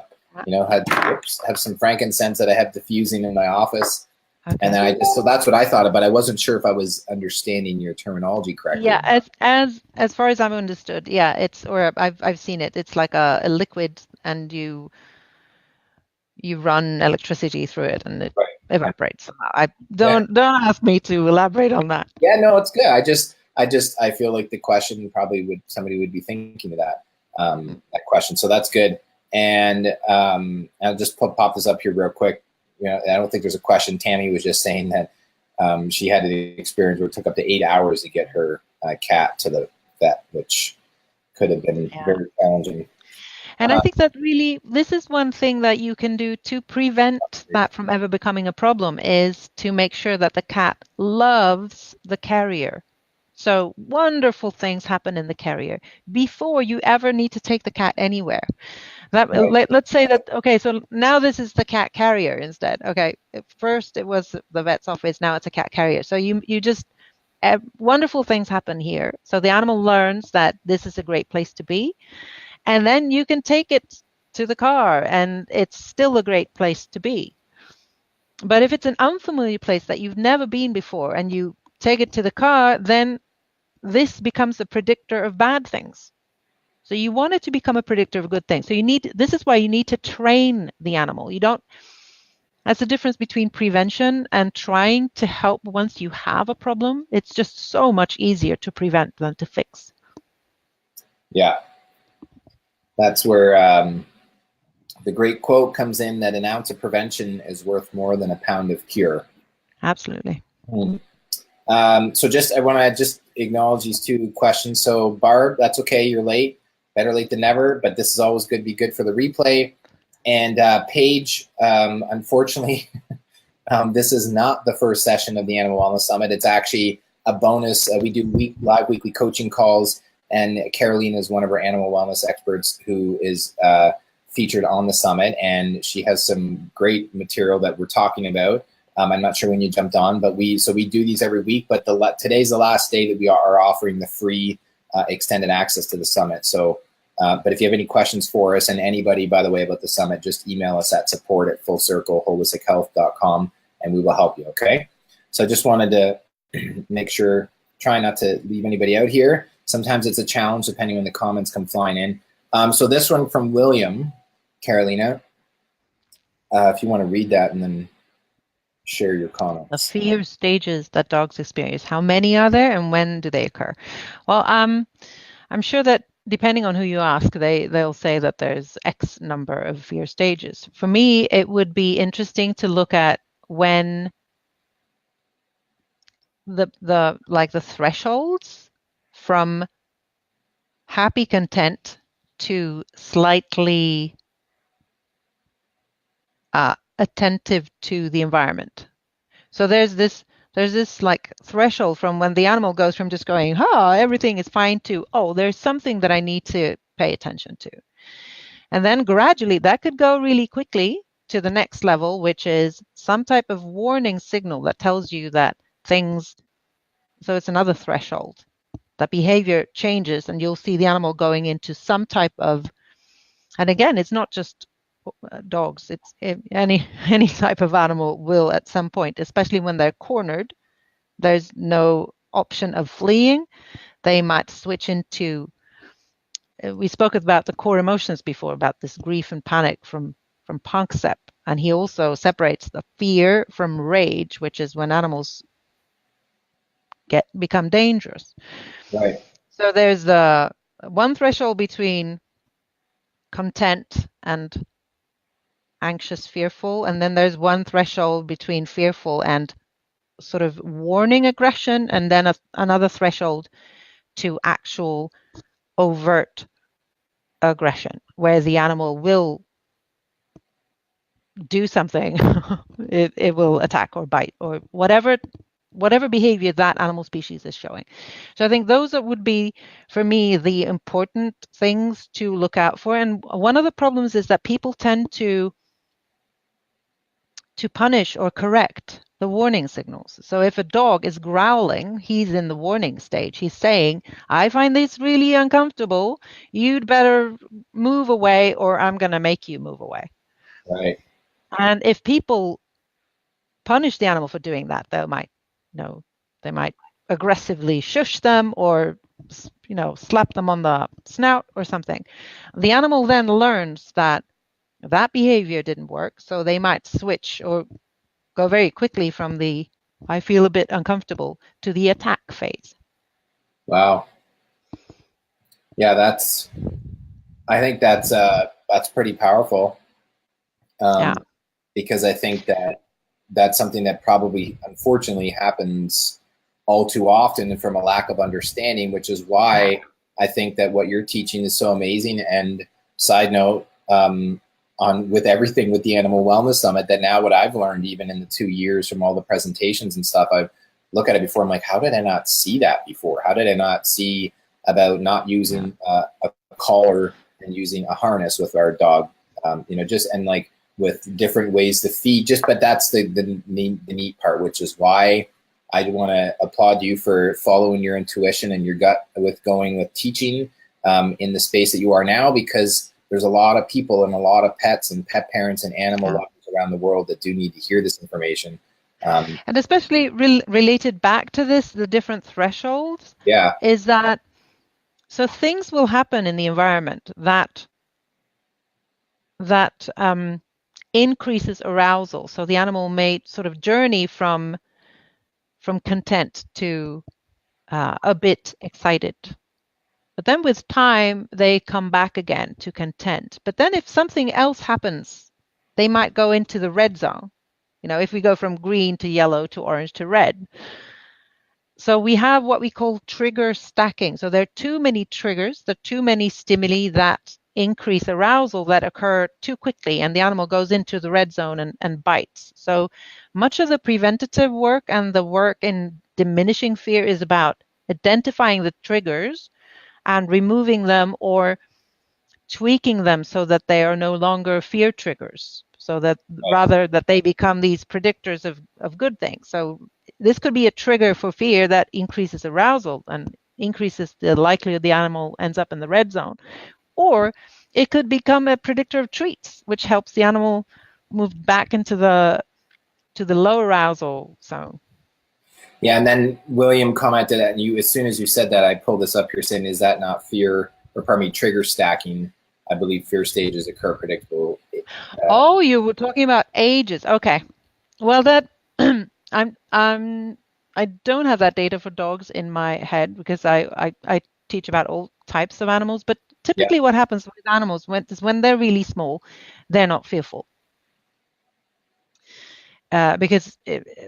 have some frankincense that I have diffusing in my office. Okay. And then so that's what I thought of, but I wasn't sure if I was understanding your terminology correctly. Yeah, as far as I've understood, yeah, I've seen it. It's like a liquid, and you run electricity through it, and it evaporates. Don't ask me to elaborate on that. Yeah, no, it's good. I feel like the question probably somebody would be thinking of that question. So that's good. And I'll just pop this up here real quick. I don't think there's a question. Tammy was just saying that she had an experience where it took up to 8 hours to get her cat to the vet, which could have been very challenging. And I think that really, this is one thing that you can do to prevent that from ever becoming a problem, is to make sure that the cat loves the carrier. So wonderful things happen in the carrier before you ever need to take the cat anywhere. Let's say that, okay, so now this is the cat carrier instead. Okay, first it was the vet's office, now it's a cat carrier. So you just, wonderful things happen here. So the animal learns that this is a great place to be, and then you can take it to the car and it's still a great place to be. But if it's an unfamiliar place that you've never been before and you take it to the car, then this becomes a predictor of bad things. So you want it to become a predictor of good things. So this is why you need to train the animal. That's the difference between prevention and trying to help once you have a problem. It's just so much easier to prevent than to fix. Yeah. That's where the great quote comes in, that an ounce of prevention is worth more than a pound of cure. Absolutely. So I want to just acknowledge these two questions. So Barb, that's okay, you're late. Better late than never, but this is always good, be good for the replay. And Paige, unfortunately, this is not the first session of the Animal Wellness Summit. It's actually a bonus. We do live weekly coaching calls, and Karolina is one of our animal wellness experts who is featured on the summit, and she has some great material that we're talking about. I'm not sure when you jumped on, but we do these every week, but today's the last day that we are offering the free extended access to the summit. So, but if you have any questions for us, and anybody, by the way, about the summit, just email us at support@fullcircleholistichealth.com and we will help you, okay? So I just wanted to make sure, try not to leave anybody out here. Sometimes it's a challenge depending when the comments come flying in. So this one from William, Karolina, if you want to read that and then share your comments. The fear stages that dogs experience. How many are there and when do they occur? Well, I'm sure that depending on who you ask, they'll say that there's X number of fear stages. For me, it would be interesting to look at when the thresholds from happy content to slightly attentive to the environment. So there's this like threshold from when the animal goes from just going, everything is fine, to, there's something that I need to pay attention to. And then gradually that could go really quickly to the next level, which is some type of warning signal that tells you that things, so it's another threshold, that behavior changes, and you'll see the animal going into some type of, and again, it's not just dogs, it's any type of animal will at some point, especially when they're cornered, there's no option of fleeing. They might switch into, we spoke about the core emotions before, about this grief and panic from Panksepp, and he also separates the fear from rage, which is when animals become dangerous. Right. So there's the one threshold between content and anxious, fearful, and then there's one threshold between fearful and sort of warning aggression, and then another threshold to actual overt aggression, where the animal will do something. it will attack or bite or whatever behavior that animal species is showing. So I think those would be, for me, the important things to look out for. And one of the problems is that people tend to punish or correct the warning signals. So if a dog is growling, he's in the warning stage. He's saying, I find this really uncomfortable. You'd better move away, or I'm going to make you move away. Right. And if people punish the animal for doing that, they might aggressively shush them, or slap them on the snout or something. The animal then learns that behavior didn't work, so they might switch or go very quickly from the I feel a bit uncomfortable to the attack phase. Wow. Yeah, I think that's pretty powerful. Because I think that's something that probably unfortunately happens all too often from a lack of understanding, which is why I think that what you're teaching is so amazing. And side note, with everything with the Animal Wellness Summit, that now what I've learned, even in the 2 years from all the presentations and stuff, look at it before. I'm like, how did I not see that before? How did I not see about not using a collar and using a harness with our dog? You know, just, and like with different ways to feed, just, but that's the neat part, which is why I want to applaud you for following your intuition and your gut with going with teaching in the space that you are now, because there's a lot of people and a lot of pets and pet parents and animal lovers around the world that do need to hear this information. And especially related back to this, the different thresholds, is that, so things will happen in the environment that increases arousal. So the animal may sort of journey from content to a bit excited. But then with time, they come back again to content. But then if something else happens, they might go into the red zone. You know, if we go from green to yellow to orange to red. So we have what we call trigger stacking. So there are too many triggers, there are too many stimuli that increase arousal that occur too quickly, and the animal goes into the red zone and bites. So much of the preventative work and the work in diminishing fear is about identifying the triggers and removing them or tweaking them so that they are no longer fear triggers, so that rather that they become these predictors of good things. So this could be a trigger for fear that increases arousal and increases the likelihood the animal ends up in the red zone. Or it could become a predictor of treats, which helps the animal move back into the low arousal zone. Yeah, and then William commented, and you, as soon as you said that, I pulled this up here saying, is that not fear, or pardon me, trigger stacking? I believe fear stages occur predictable. Oh, you were talking about ages. Okay. Well, that I don't have that data for dogs in my head because I teach about all types of animals, but typically what happens with animals when they're really small, they're not fearful. Because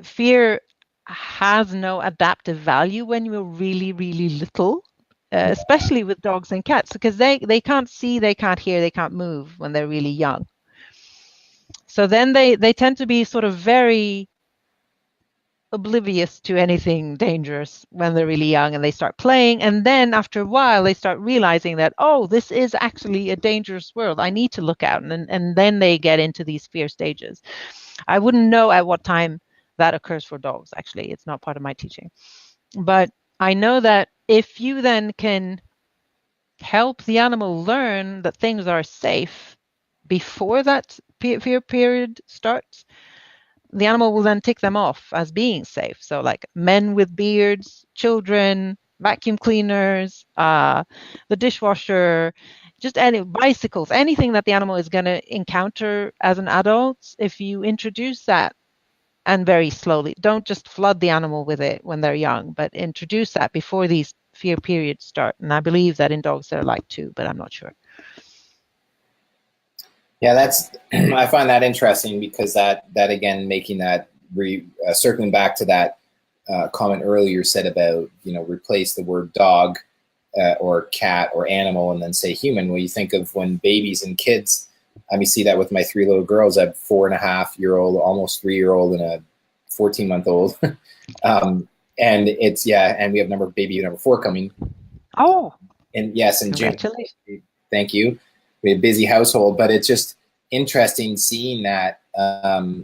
fear has no adaptive value when you're really, really little, especially with dogs and cats, because they can't see, they can't hear, they can't move when they're really young. So then they tend to be sort of very oblivious to anything dangerous when they're really young, and they start playing, and then after a while they start realizing that, oh, this is actually a dangerous world, I need to look out, and then they get into these fear stages. I wouldn't know at what time that occurs for dogs. Actually, it's not part of my teaching, but I know that if you then can help the animal learn that things are safe before that fear period starts, the animal will then tick them off as being safe. So like men with beards, children, vacuum cleaners, the dishwasher, just any bicycles, anything that the animal is going to encounter as an adult, if you introduce that, and very slowly, don't just flood the animal with it when they're young, but introduce that before these fear periods start. And I believe that in dogs they're like 2, but I'm not sure. Yeah, that's I find that interesting because that again, making that circling back to that comment earlier said about, you know, replace the word dog or cat or animal and then say human. Well, you think of when babies and kids, I mean, see that with my 3 little girls. I have 4.5-year-old, almost 3-year-old, and a 14-month-old. And it's, and we have baby number 4 coming. Oh, and yes, in June. Congratulations. Thank you. We have a busy household, but it's just interesting seeing that.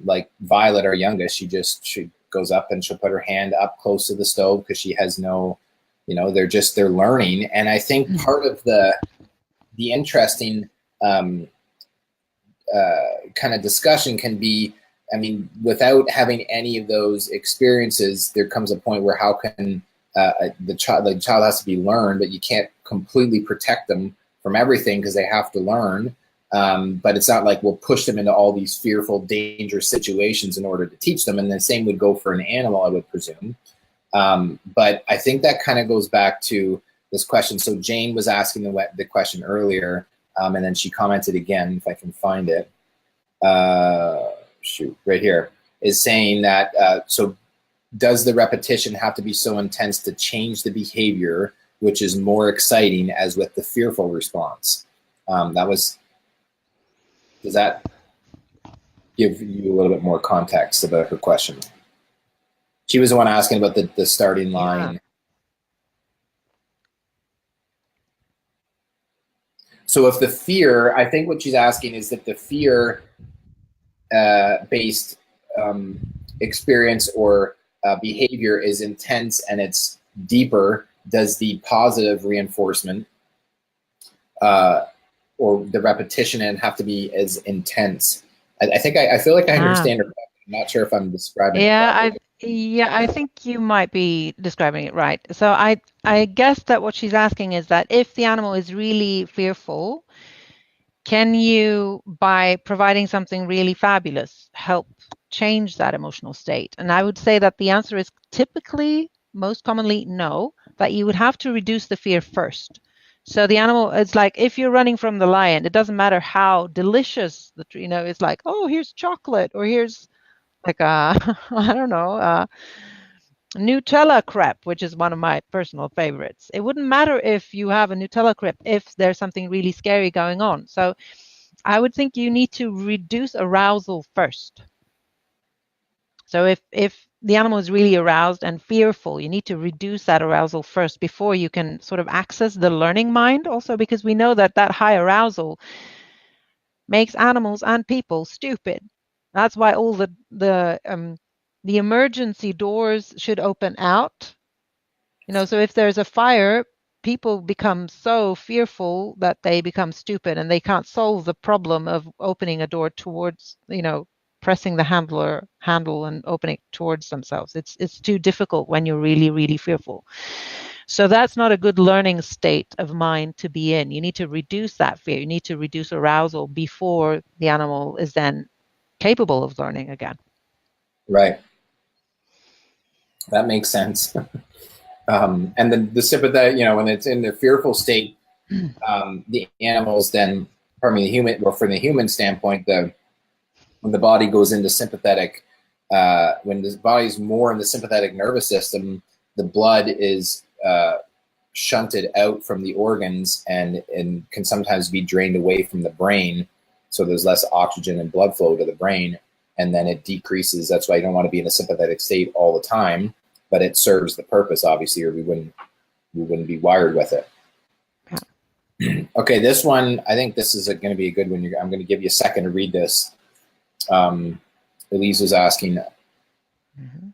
Like Violet, our youngest, she goes up and she'll put her hand up close to the stove because she has no, you know, they're learning. And I think part of the interesting kind of discussion can be, I mean, without having any of those experiences, there comes a point where how can the child has to be learned, but you can't completely protect them from everything because they have to learn. But it's not like we'll push them into all these fearful, dangerous situations in order to teach them. And the same would go for an animal, I would presume. But I think that kind of goes back to this question. So Jane was asking the question earlier, and then she commented again, if I can find it. Shoot, right here, is saying that, so does the repetition have to be so intense to change the behavior, which is more exciting as with the fearful response? Does that give you a little bit more context about her question? She was the one asking about the starting line. Yeah. So if the fear, I think what she's asking is that the fear based experience or behavior is intense and it's deeper, does the positive reinforcement or the repetition and have to be as intense? I think I feel like I understand her. I'm not sure if I'm describing it properly. I think you might be describing it right. So I guess that what she's asking is that if the animal is really fearful, can you, by providing something really fabulous, help change that emotional state? And I would say that the answer is typically, most commonly, no, that you would have to reduce the fear first. So the animal, it's like if you're running from the lion, it doesn't matter how delicious the, it's like, oh, here's chocolate, or here's like a, I don't know, Nutella crepe, which is one of my personal favorites. It wouldn't matter if you have a Nutella crepe if there's something really scary going on. So I would think you need to reduce arousal first. So if the animal is really aroused and fearful, you need to reduce that arousal first before you can sort of access the learning mind also, because we know that that high arousal makes animals and people stupid. That's why all the emergency doors should open out. So if there's a fire, people become so fearful that they become stupid and they can't solve the problem of opening a door towards, pressing the handle and opening it towards themselves. It's too difficult when you're really, really fearful. So that's not a good learning state of mind to be in. You need to reduce that fear. You need to reduce arousal before the animal is then capable of learning again. Right. That makes sense. And the sympathetic, when it's in the fearful state, the animals then, from the human standpoint, when the body goes into sympathetic, when the body's more in the sympathetic nervous system, the blood is shunted out from the organs and can sometimes be drained away from the brain. So there's less oxygen and blood flow to the brain, and then it decreases. That's why you don't want to be in a sympathetic state all the time, but it serves the purpose, obviously, or we wouldn't be wired with it. Yeah. Okay, this one, I think this is going to be a good one. I'm going to give you a second to read this. Elise was asking. Mm-hmm.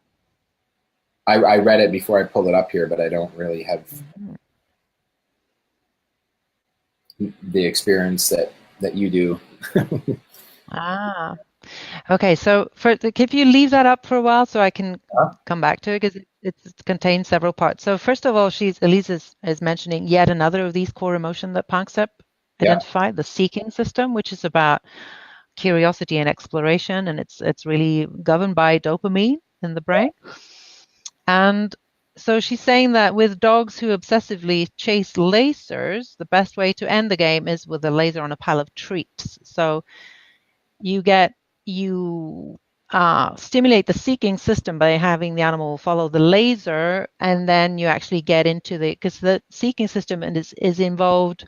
I read it before I pulled it up here, but I don't really have the experience that you do. Okay. So if you leave that up for a while, so I can come back to it, because it contains several parts. So first of all, Elise is mentioning yet another of these core emotion that Panksepp identified, the seeking system, which is about curiosity and exploration, and it's really governed by dopamine in the brain. And so she's saying that with dogs who obsessively chase lasers, the best way to end the game is with a laser on a pile of treats. So you stimulate the seeking system by having the animal follow the laser, and then you actually get into because the seeking system is involved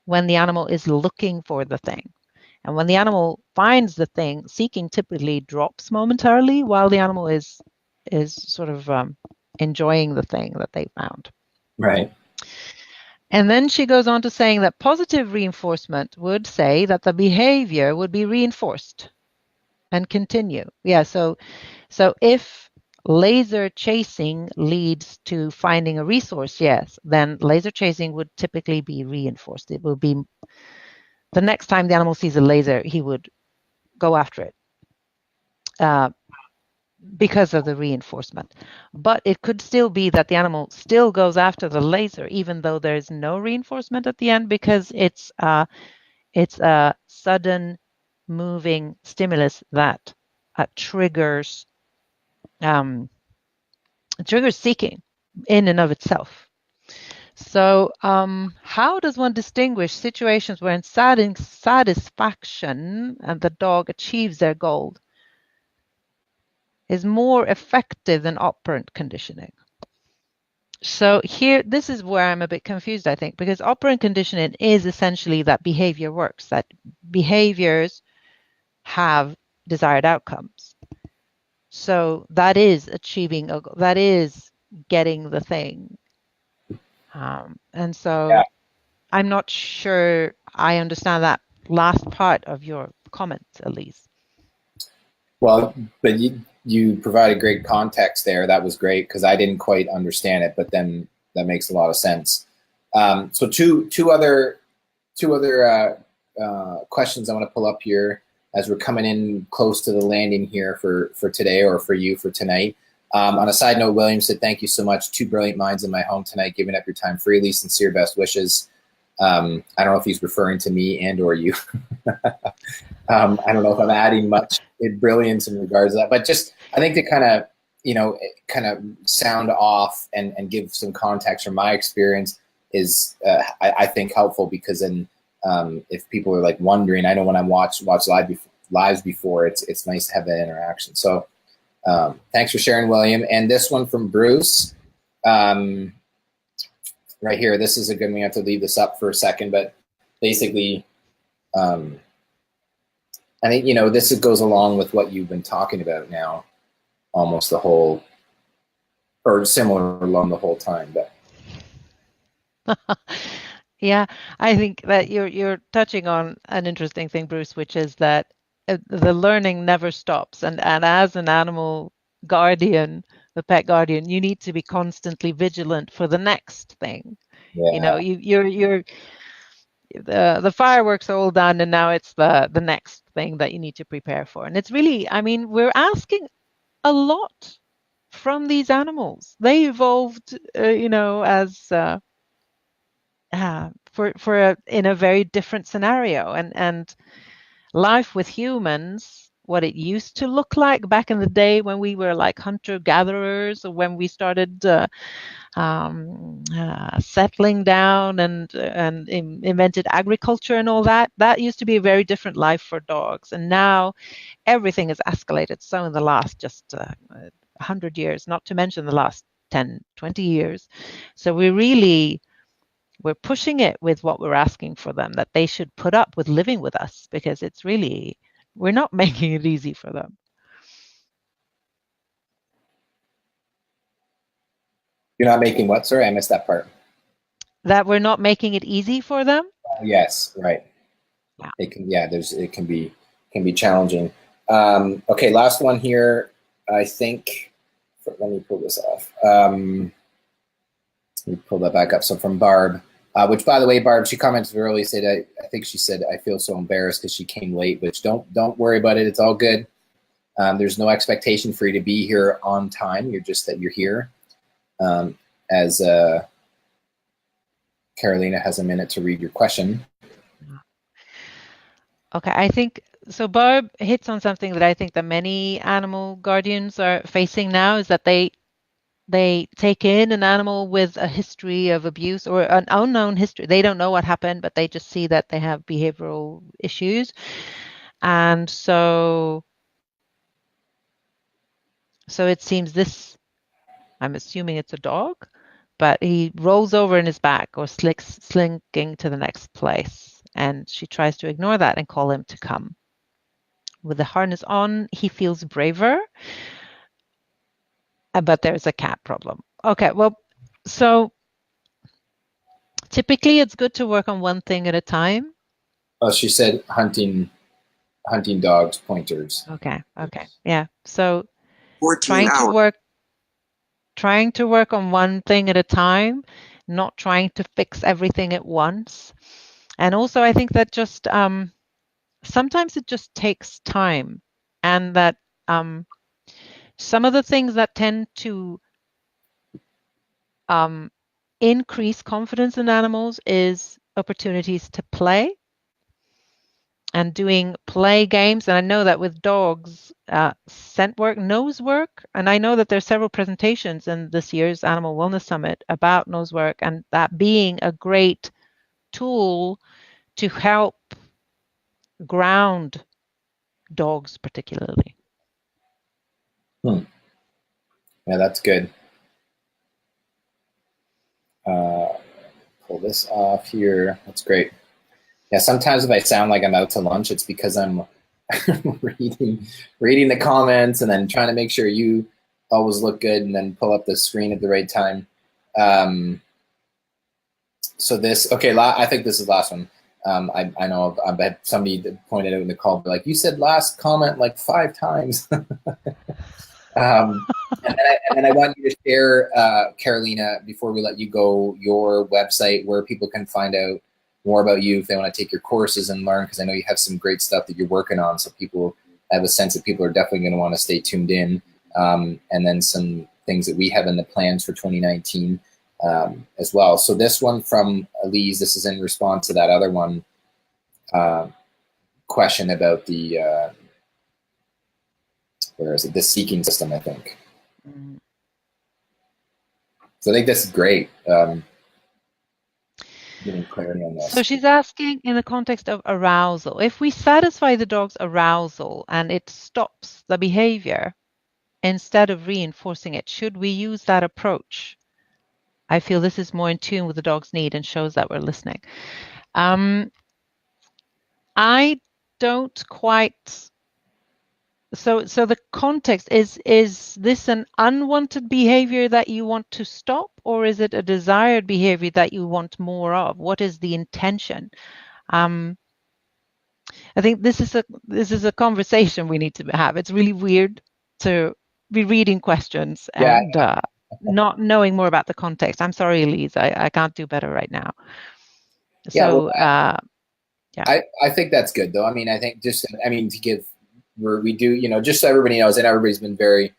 when the animal is looking for the thing. And when the animal finds the thing, seeking typically drops momentarily while the animal is sort of enjoying the thing that they found. Right. And then she goes on to saying that positive reinforcement would say that the behavior would be reinforced and continue. Yeah, so if laser chasing leads to finding a resource, yes, then laser chasing would typically be reinforced. It will be the next time the animal sees a laser, he would go after it because of the reinforcement. But it could still be that the animal still goes after the laser, even though there's no reinforcement at the end, because it's a sudden moving stimulus that triggers seeking in and of itself. So how does one distinguish situations where in satisfaction and the dog achieves their goal is more effective than operant conditioning? So here, this is where I'm a bit confused, I think, because operant conditioning is essentially that behavior works, that behaviors have desired outcomes. So that is achieving that is getting the thing. And Yeah. so I'm not sure I understand that last part of your comment, at least. Well, but you provided great context there. That was great because I didn't quite understand it, but then that makes a lot of sense. So two other questions I want to pull up here as we're coming in close to the landing here for today, or for you for tonight. On a side note, William said, "Thank you so much. Two brilliant minds in my home tonight, giving up your time freely. Sincere best wishes." I don't know if he's referring to me and or you. I don't know if I'm adding much in brilliance in regards to that, but just I think to kind of kind of sound off and give some context from my experience is I think helpful, because then if people are like wondering, I know when I watch lives before, it's nice to have that interaction. So thanks for sharing, William. And this one from Bruce. Right here, this is a good one. We have to leave this up for a second, but basically, I think this goes along with what you've been talking about now, almost the whole, or similar along the whole time. But Yeah, I think that you're touching on an interesting thing, Bruce, which is that the learning never stops, and as an animal guardian, the pet guardian, you need to be constantly vigilant for the next thing. yeah, You're the fireworks are all done, and now it's the next thing that you need to prepare for. And it's really, I mean, we're asking a lot from these animals. They evolved, as in a very different scenario, and life with humans, what it used to look like back in the day when we were like hunter gatherers, or when we started settling down and invented agriculture and all that. That used to be a very different life for dogs, and now everything has escalated so in the last just 100 years, not to mention the last 10, 20 years. So we're pushing it with what we're asking for them, that they should put up with living with us, because it's really, we're not making it easy for them. you're not making what? Sorry, I missed that part. That we're not making it easy for them. Yes, right. Yeah. It can, yeah, it can be challenging. Okay, last one here. I think. Let me pull this off. Let me pull that back up. So from Barb, which, by the way, Barb, she commented earlier. Said I think she said, "I feel so embarrassed because she came late." Which don't worry about it. It's all good. There's no expectation for you to be here on time. You're just that you're here. As Karolina has a minute to read your question. Okay, I think so. Barb hits on something that I think that many animal guardians are facing now, is that they take in an animal with a history of abuse or an unknown history. They don't know what happened, but they just see that they have behavioral issues. And so it seems this, I'm assuming it's a dog, but he rolls over in his back or slinking to the next place. And she tries to ignore that and call him to come. With the harness on, he feels braver, but there's a cat problem. Okay, well, so typically it's good to work on one thing at a time. Oh, she said hunting dogs, pointers. Okay, yeah. So 14 hours. trying to work on one thing at a time, not trying to fix everything at once. And also, I think that just sometimes it just takes time, and that some of the things that tend to increase confidence in animals is opportunities to play and doing play games. And I know that with dogs, scent work, nose work, and I know that there's several presentations in this year's Animal Wellness Summit about nose work, and that being a great tool to help ground dogs particularly. Yeah, that's good. Pull this off here. That's great. Yeah, sometimes if I sound like I'm out to lunch, it's because I'm reading the comments and then trying to make sure you always look good and then pull up the screen at the right time. So this, okay, I think this is the last one. I know I bet somebody that pointed out in the call, like, you said last comment like 5 times. And then I want you to share, Karolina, before we let you go, your website where people can find out more about you if they want to take your courses and learn, because I know you have some great stuff that you're working on, so people have a sense that people are definitely going to want to stay tuned in. And then some things that we have in the plans for 2019 as well. So this one from Elise, this is in response to that other one question about the where is it? The seeking system, I think. So I think this is great. Getting clarity on this. So she's asking in the context of arousal. If we satisfy the dog's arousal and it stops the behavior instead of reinforcing it, should we use that approach? I feel this is more in tune with the dog's need and shows that we're listening. I don't quite. So the context is this an unwanted behavior that you want to stop, or is it a desired behavior that you want more of? What is the intention? I think this is a conversation we need to have. It's really weird to be reading questions and not knowing more about the context. I'm sorry, Elise, I can't do better right now. So yeah, I think that's good though. I mean, I think to give. We do, just so everybody knows, and everybody's been very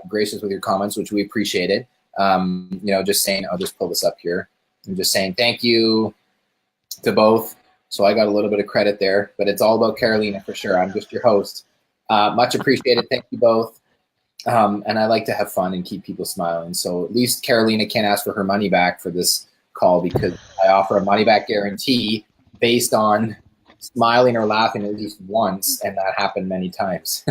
gracious with your comments, which we appreciated. Just saying, I'll just pull this up here. I'm just saying thank you to both. So I got a little bit of credit there, but it's all about Karolina for sure. I'm just your host. Much appreciated. Thank you both. And I like to have fun and keep people smiling. So at least Karolina can't ask for her money back for this call, because I offer a money back guarantee based on smiling or laughing at least once, and that happened many times.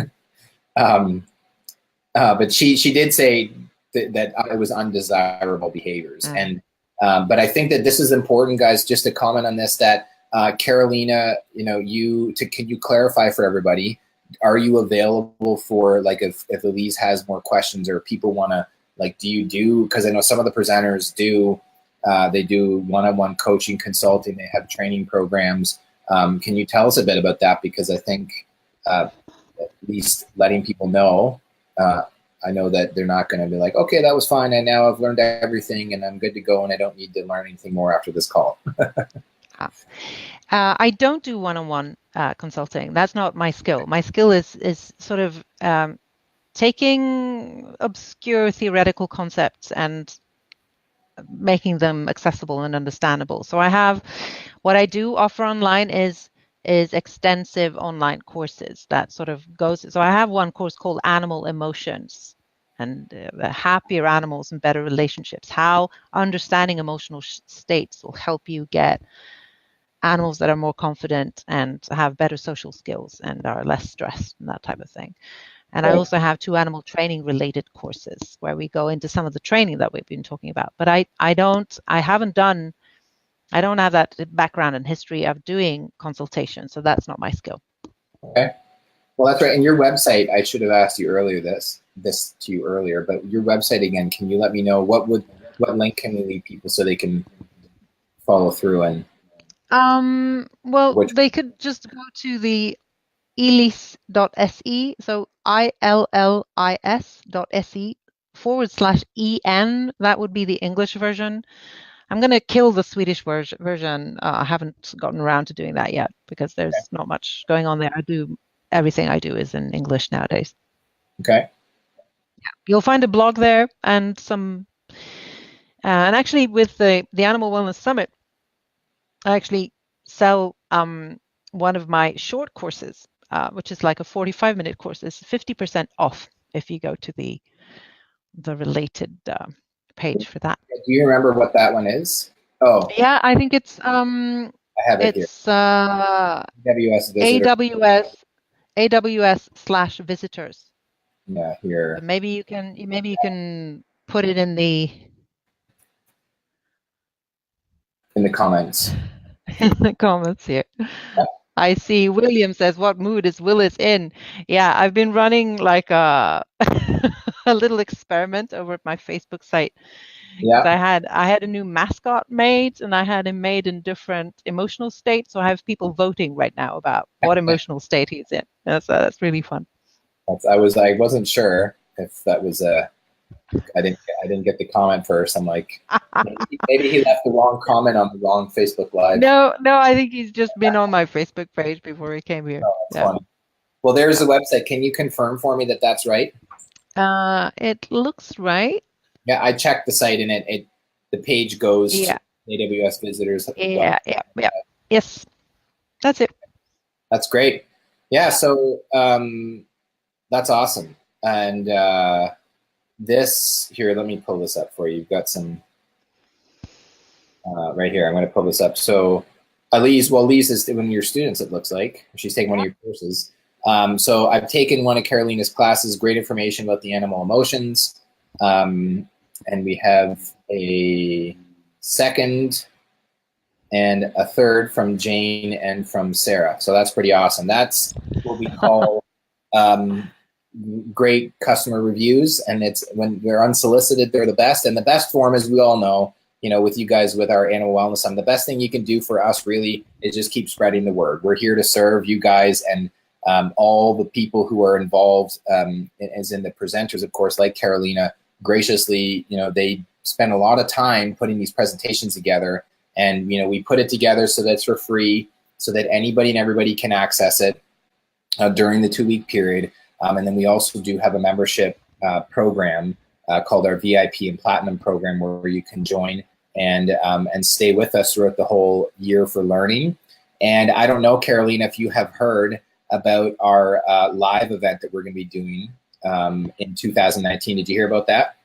But she did say that it was undesirable behaviors. And but I think that this is important, guys, just to comment on this, that Karolina, can you clarify for everybody, are you available for, like, if Elise has more questions or people want to, like, because I know some of the presenters do, they do one-on-one coaching, consulting, they have training programs. Can you tell us a bit about that? Because I think at least letting people know, I know that they're not going to be like, okay, that was fine, and now I've learned everything and I'm good to go and I don't need to learn anything more after this call. I don't do one-on-one consulting. That's not my skill. My skill is sort of taking obscure theoretical concepts and making them accessible and understandable. So what I do offer online is extensive online courses that sort of goes. So I have one course called Animal Emotions, and happier animals and better relationships. How understanding emotional states will help you get animals that are more confident and have better social skills and are less stressed and that type of thing. And I also have 2 animal training related courses where we go into some of the training that we've been talking about. But I don't have that background and history of doing consultation, so that's not my skill. Okay. Well, that's right. And your website, I should have asked you earlier this to you earlier, but your website again, can you let me know what link can we leave people so they can follow through? And they could just go to the illis.se, so illis.se/en. That would be the English version. I'm going to kill the Swedish version. I haven't gotten around to doing that yet because there's not much going on there. Everything I do is in English nowadays. Okay. Yeah. You'll find a blog there and some, and actually with the Animal Wellness Summit, I actually sell one of my short courses, which is like a 45-minute course. It's 50% off if you go to the related page for that. Do you remember what that one is? Oh, yeah, I think it's I have it here. AWS/visitors. Yeah, here. But maybe you can put it in the comments. In the comments here. I see. William says, "What mood is Willis in?" Yeah, I've been running like a a little experiment over at my Facebook site because Yeah. I had a new mascot made, and I had him made in different emotional states. So I have people voting right now about what emotional state he's in. That's really fun. I wasn't sure if that was a. I didn't get the comment first. I'm like, maybe he left the wrong comment on the wrong Facebook Live. No, no, I think he's just been on my Facebook page before he came here. Oh, that's Yeah. funny. Well, there's the website. Can you confirm for me that that's right? It looks right. Yeah, I checked the site and the page goes to Yeah, AWS visitors. yeah, yeah, yeah. Yes, that's it. That's great. Yeah, so that's awesome. And this here, let me pull this up for you. You've got some right here. I'm going to pull this up. So Elise is one of your students, it looks like. She's taking one of your courses. So I've taken one of Karolina's classes, Great Information About the Animal Emotions. And we have a second and a third from Jane and from Sarah. So that's pretty awesome. That's what we call great customer reviews. And it's when they're unsolicited, they're the best. And the best form, as we all know, with you guys with our Animal Wellness Summit, the best thing you can do for us really is just keep spreading the word. We're here to serve you guys and all the people who are involved, as in the presenters, of course, like Karolina, graciously, they spend a lot of time putting these presentations together. And, we put it together so that it's for free, so that anybody and everybody can access it during the 2-week period. And then we also do have a membership program called our VIP and Platinum program, where you can join and stay with us throughout the whole year for learning. And I don't know, Karolina, if you have heard about our live event that we're going to be doing in 2019. Did you hear about that?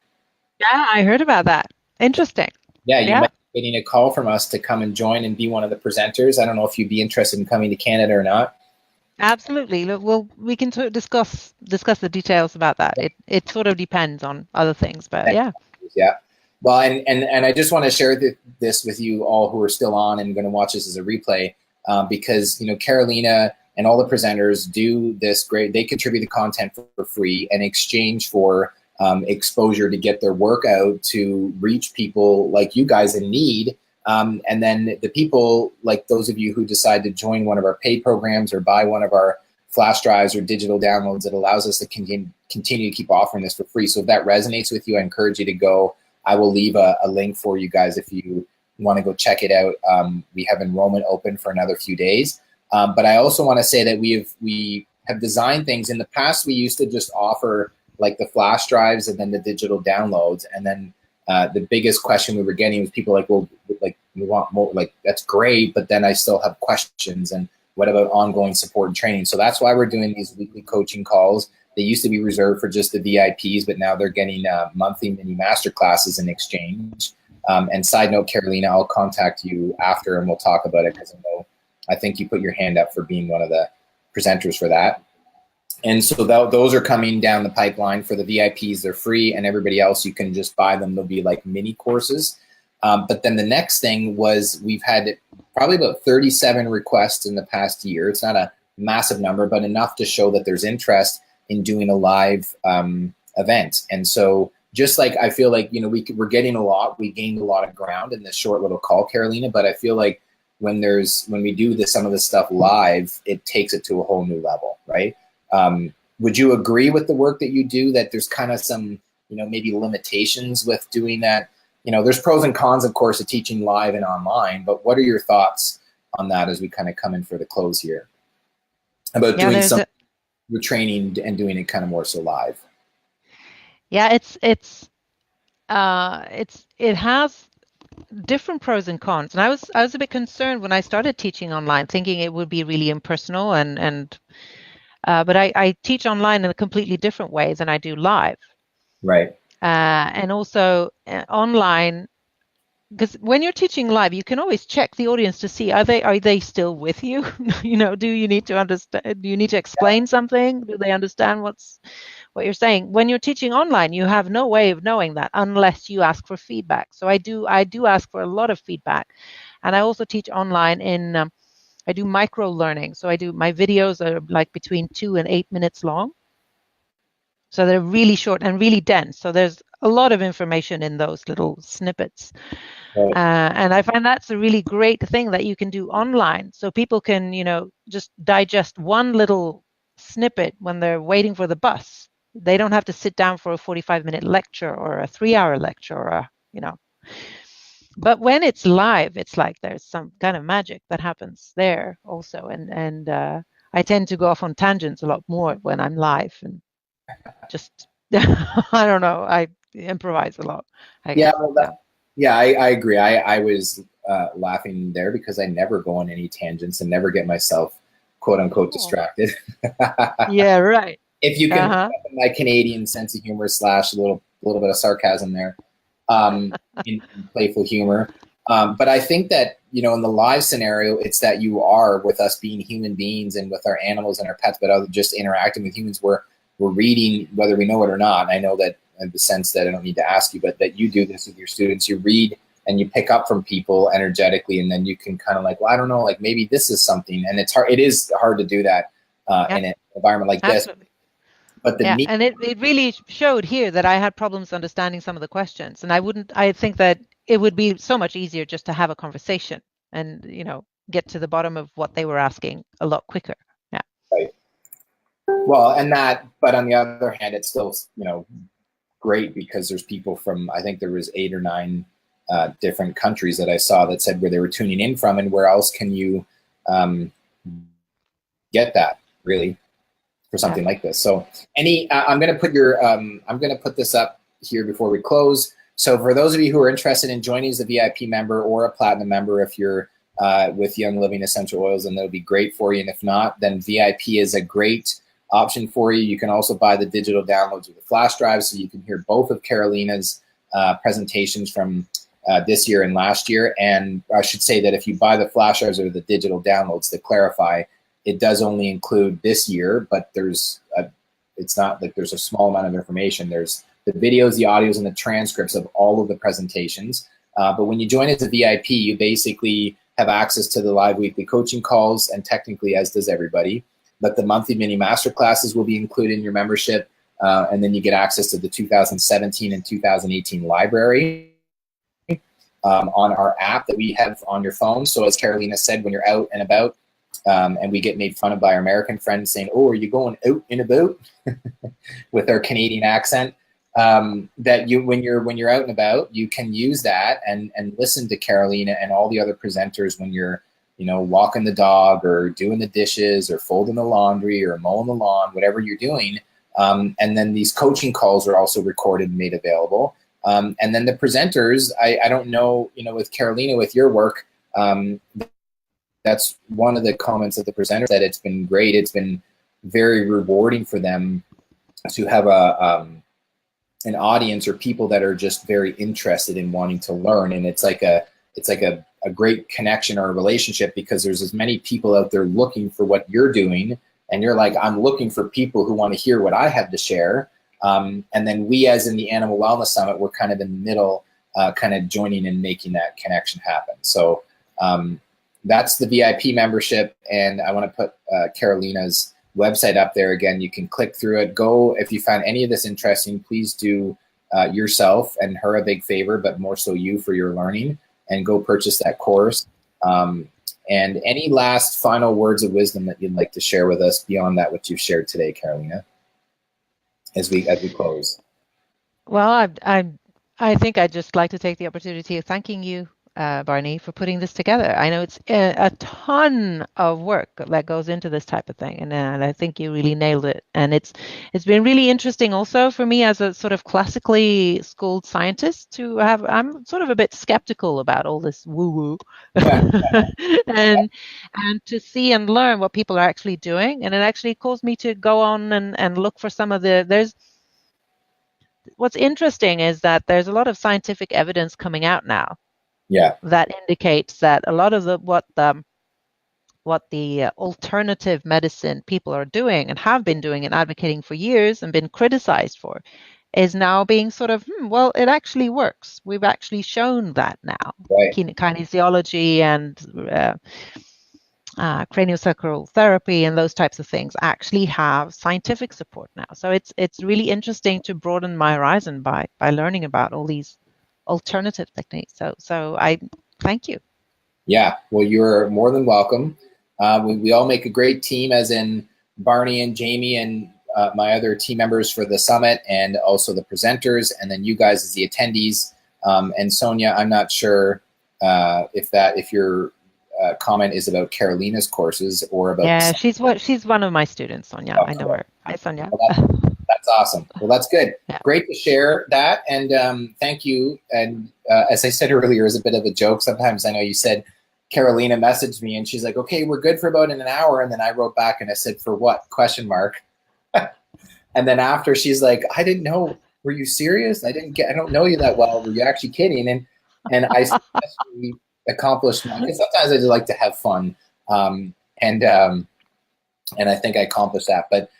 Yeah, I heard about that. Interesting. Yeah, you might be getting a call from us to come and join and be one of the presenters. I don't know if you'd be interested in coming to Canada or not. Absolutely. Look, well, we can discuss the details about that. It sort of depends on other things, but yeah. Yeah. Well, and I just want to share this with you all who are still on and going to watch this as a replay, because Karolina and all the presenters do this great. They contribute the content for free in exchange for exposure to get their work out to reach people like you guys in need. And then the people like those of you who decide to join one of our paid programs or buy one of our flash drives or digital downloads, it allows us to continue to keep offering this for free. So if that resonates with you, I encourage you to go. I will leave a link for you guys if you want to go check it out. We have enrollment open for another few days. But I also want to say that we have designed things. In the past, we used to just offer like the flash drives and then the digital downloads. And then the biggest question we were getting was people like, well, like we want more, like that's great, but then I still have questions. And what about ongoing support and training? So that's why we're doing these weekly coaching calls. They used to be reserved for just the VIPs, but now they're getting monthly mini master classes in exchange. And side note, Karolina, I'll contact you after and we'll talk about it, because I think you put your hand up for being one of the presenters for that. And so those are coming down the pipeline. For the VIPs, they're free, and everybody else, you can just buy them. They'll be like mini courses. But then the next thing was we've had probably about 37 requests in the past year. It's not a massive number, but enough to show that there's interest in doing a live event. And so just like I feel like, we're getting we gained a lot of ground in this short little call, Karolina, but I feel like when we do some of this stuff live, it takes it to a whole new level, right? Would you agree with the work that you do, that there's kind of some, maybe limitations with doing that? There's pros and cons, of course, of teaching live and online, but what are your thoughts on that as we kind of come in for the close here about doing some training and doing it kind of more so live? Yeah, it has different pros and cons. And I was a bit concerned when I started teaching online, thinking it would be really impersonal but I teach online in a completely different way than I do live. Right. And also online, because when you're teaching live, you can always check the audience to see, are they still with you? Do you need to understand? Do you need to explain something? Do they understand what you're saying? When you're teaching online, you have no way of knowing that unless you ask for feedback. So I do ask for a lot of feedback, and I also teach online in I do micro learning. So my videos are like between 2 and 8 minutes long. So they're really short and really dense. So there's a lot of information in those little snippets. Right. And I find that's a really great thing that you can do online. So people can, just digest one little snippet when they're waiting for the bus. They don't have to sit down for a 45-minute lecture or a 3-hour lecture or But when it's live, it's like there's some kind of magic that happens there also. And I tend to go off on tangents a lot more when I'm live and just, I don't know, I improvise a lot, I Yeah, guess. well, I agree. I was laughing there because I never go on any tangents and never get myself quote unquote distracted. Yeah, right. If you can pick Uh-huh. up my Canadian sense of humor slash a little bit of sarcasm there, in playful humor. But I think that, in the live scenario, it's that you are with us being human beings and with our animals and our pets, but other just interacting with humans, we're reading whether we know it or not. And I know that in the sense that I don't need to ask you, but that you do this with your students. You read and you pick up from people energetically, and then you can kind of like, well, I don't know, like maybe this is something. And it's hard. It is hard to do that Yeah, in an environment like this. absolutely. But the Yeah, neat, and it really showed here that I had problems understanding some of the questions, and I think that it would be so much easier just to have a conversation and, get to the bottom of what they were asking a lot quicker. Yeah. right. Well, but on the other hand, it's still, great because there's people from, I think there was 8 or 9 different countries that I saw that said where they were tuning in from, and where else can you get that really for something like this. So I'm going to put this up here before we close. So for those of you who are interested in joining as a VIP member or a platinum member, if you're with Young Living Essential Oils, then that'll be great for you. And if not, then VIP is a great option for you. You can also buy the digital downloads with the flash drive, so you can hear both of Karolina's presentations from this year and last year. And I should say that if you buy the flash drives or the digital downloads, to clarify, it does only include this year, but it's not like there's a small amount of information. There's the videos, the audios, and the transcripts of all of the presentations. But when you join as a VIP, you basically have access to the live weekly coaching calls, and technically as does everybody. But the monthly mini masterclasses will be included in your membership. And then you get access to the 2017 and 2018 library on our app that we have on your phone. So as Karolina said, when you're out and about, and we get made fun of by our American friends saying, "Oh, are you going out and about?" with our Canadian accent. That when you're out and about, you can use that and listen to Karolina and all the other presenters when you're, walking the dog or doing the dishes or folding the laundry or mowing the lawn, whatever you're doing. And then these coaching calls are also recorded and made available. And then the presenters, I don't know, with Karolina, with your work, that's one of the comments of the presenters, that it's been great. It's been very rewarding for them to have an audience or people that are just very interested in wanting to learn. And it's like a great connection or a relationship, because there's as many people out there looking for what you're doing, and you're like, I'm looking for people who want to hear what I have to share. And then we, as in the Animal Wellness Summit, we're kind of in the middle, kind of joining and making that connection happen. So that's the VIP membership, and I want to put Karolina's website up there again. You can click through it. Go, if you find any of this interesting, please do yourself and her a big favor, but more so you, for your learning, and go purchase that course. And any last final words of wisdom that you'd like to share with us beyond that what you've shared today, Karolina, as we close? Well, I think I'd just like to take the opportunity of thanking you, Barney, for putting this together. I know it's a ton of work that goes into this type of thing, and I think you really nailed it. And it's been really interesting also for me as a sort of classically schooled scientist to have. I'm sort of a bit skeptical about all this woo-woo, and to see and learn what people are actually doing, and it actually caused me to go on and look for some of the. What's interesting is that there's a lot of scientific evidence coming out now. Yeah. That indicates that a lot of what the alternative medicine people are doing and have been doing and advocating for years and been criticized for is now being sort of, well, it actually works. We've actually shown that now. Right. Kinesiology and craniosacral therapy and those types of things actually have scientific support now. So it's really interesting to broaden my horizon by learning about all these alternative techniques. So I thank you. Yeah, well, you're more than welcome. We all make a great team, as in Barney and Jamie and my other team members for the summit, and also the presenters, and then you guys as the attendees. And Sonia, I'm not sure if your comment is about Karolina's courses or about. Yeah, she's one of my students, Sonia. Oh, I know her. Hi, Sonia. well, that's awesome. Well, that's good. Yeah. Great to share that, and thank you. And as I said earlier, as a bit of a joke, sometimes I know you said Karolina messaged me and she's like, "Okay, we're good for about an hour," and then I wrote back and I said, "For what?" question mark. And then after, she's like, "I didn't know. Were you serious? I don't know you that well. Were you actually kidding?" And I successfully accomplished mine. Because sometimes I just like to have fun, and I think I accomplished that. But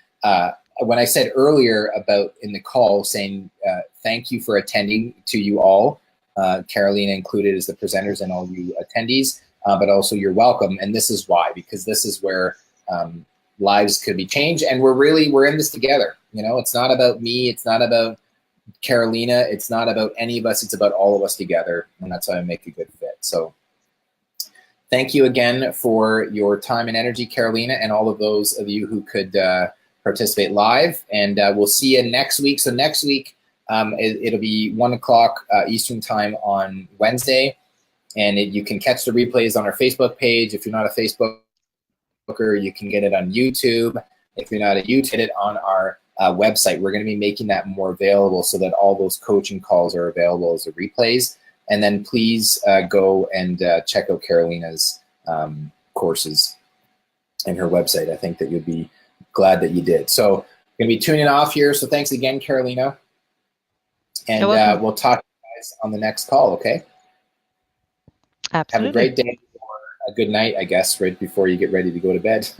when I said earlier about in the call saying thank you for attending to you all, Karolina included as the presenters and all you attendees, but also you're welcome. And this is why, because this is where lives could be changed, and we're in this together. You know, it's not about me, it's not about Karolina, it's not about any of us, it's about all of us together, and that's how I make a good fit. So thank you again for your time and energy, Karolina, and all of those of you who could participate live, and we'll see you next week. So next week, it'll be 1 o'clock Eastern time on Wednesday, and you can catch the replays on our Facebook page. If you're not a Facebooker, you can get it on YouTube. If you're not a YouTube, get it on our website. We're going to be making that more available so that all those coaching calls are available as a replays. And then please go and check out Karolina's courses and her website. I think that you'll be glad that you did. So I'm going to be tuning off here. So thanks again, Karolina. And we'll talk to you guys on the next call, okay? Absolutely. Have a great day or a good night, I guess, right before you get ready to go to bed.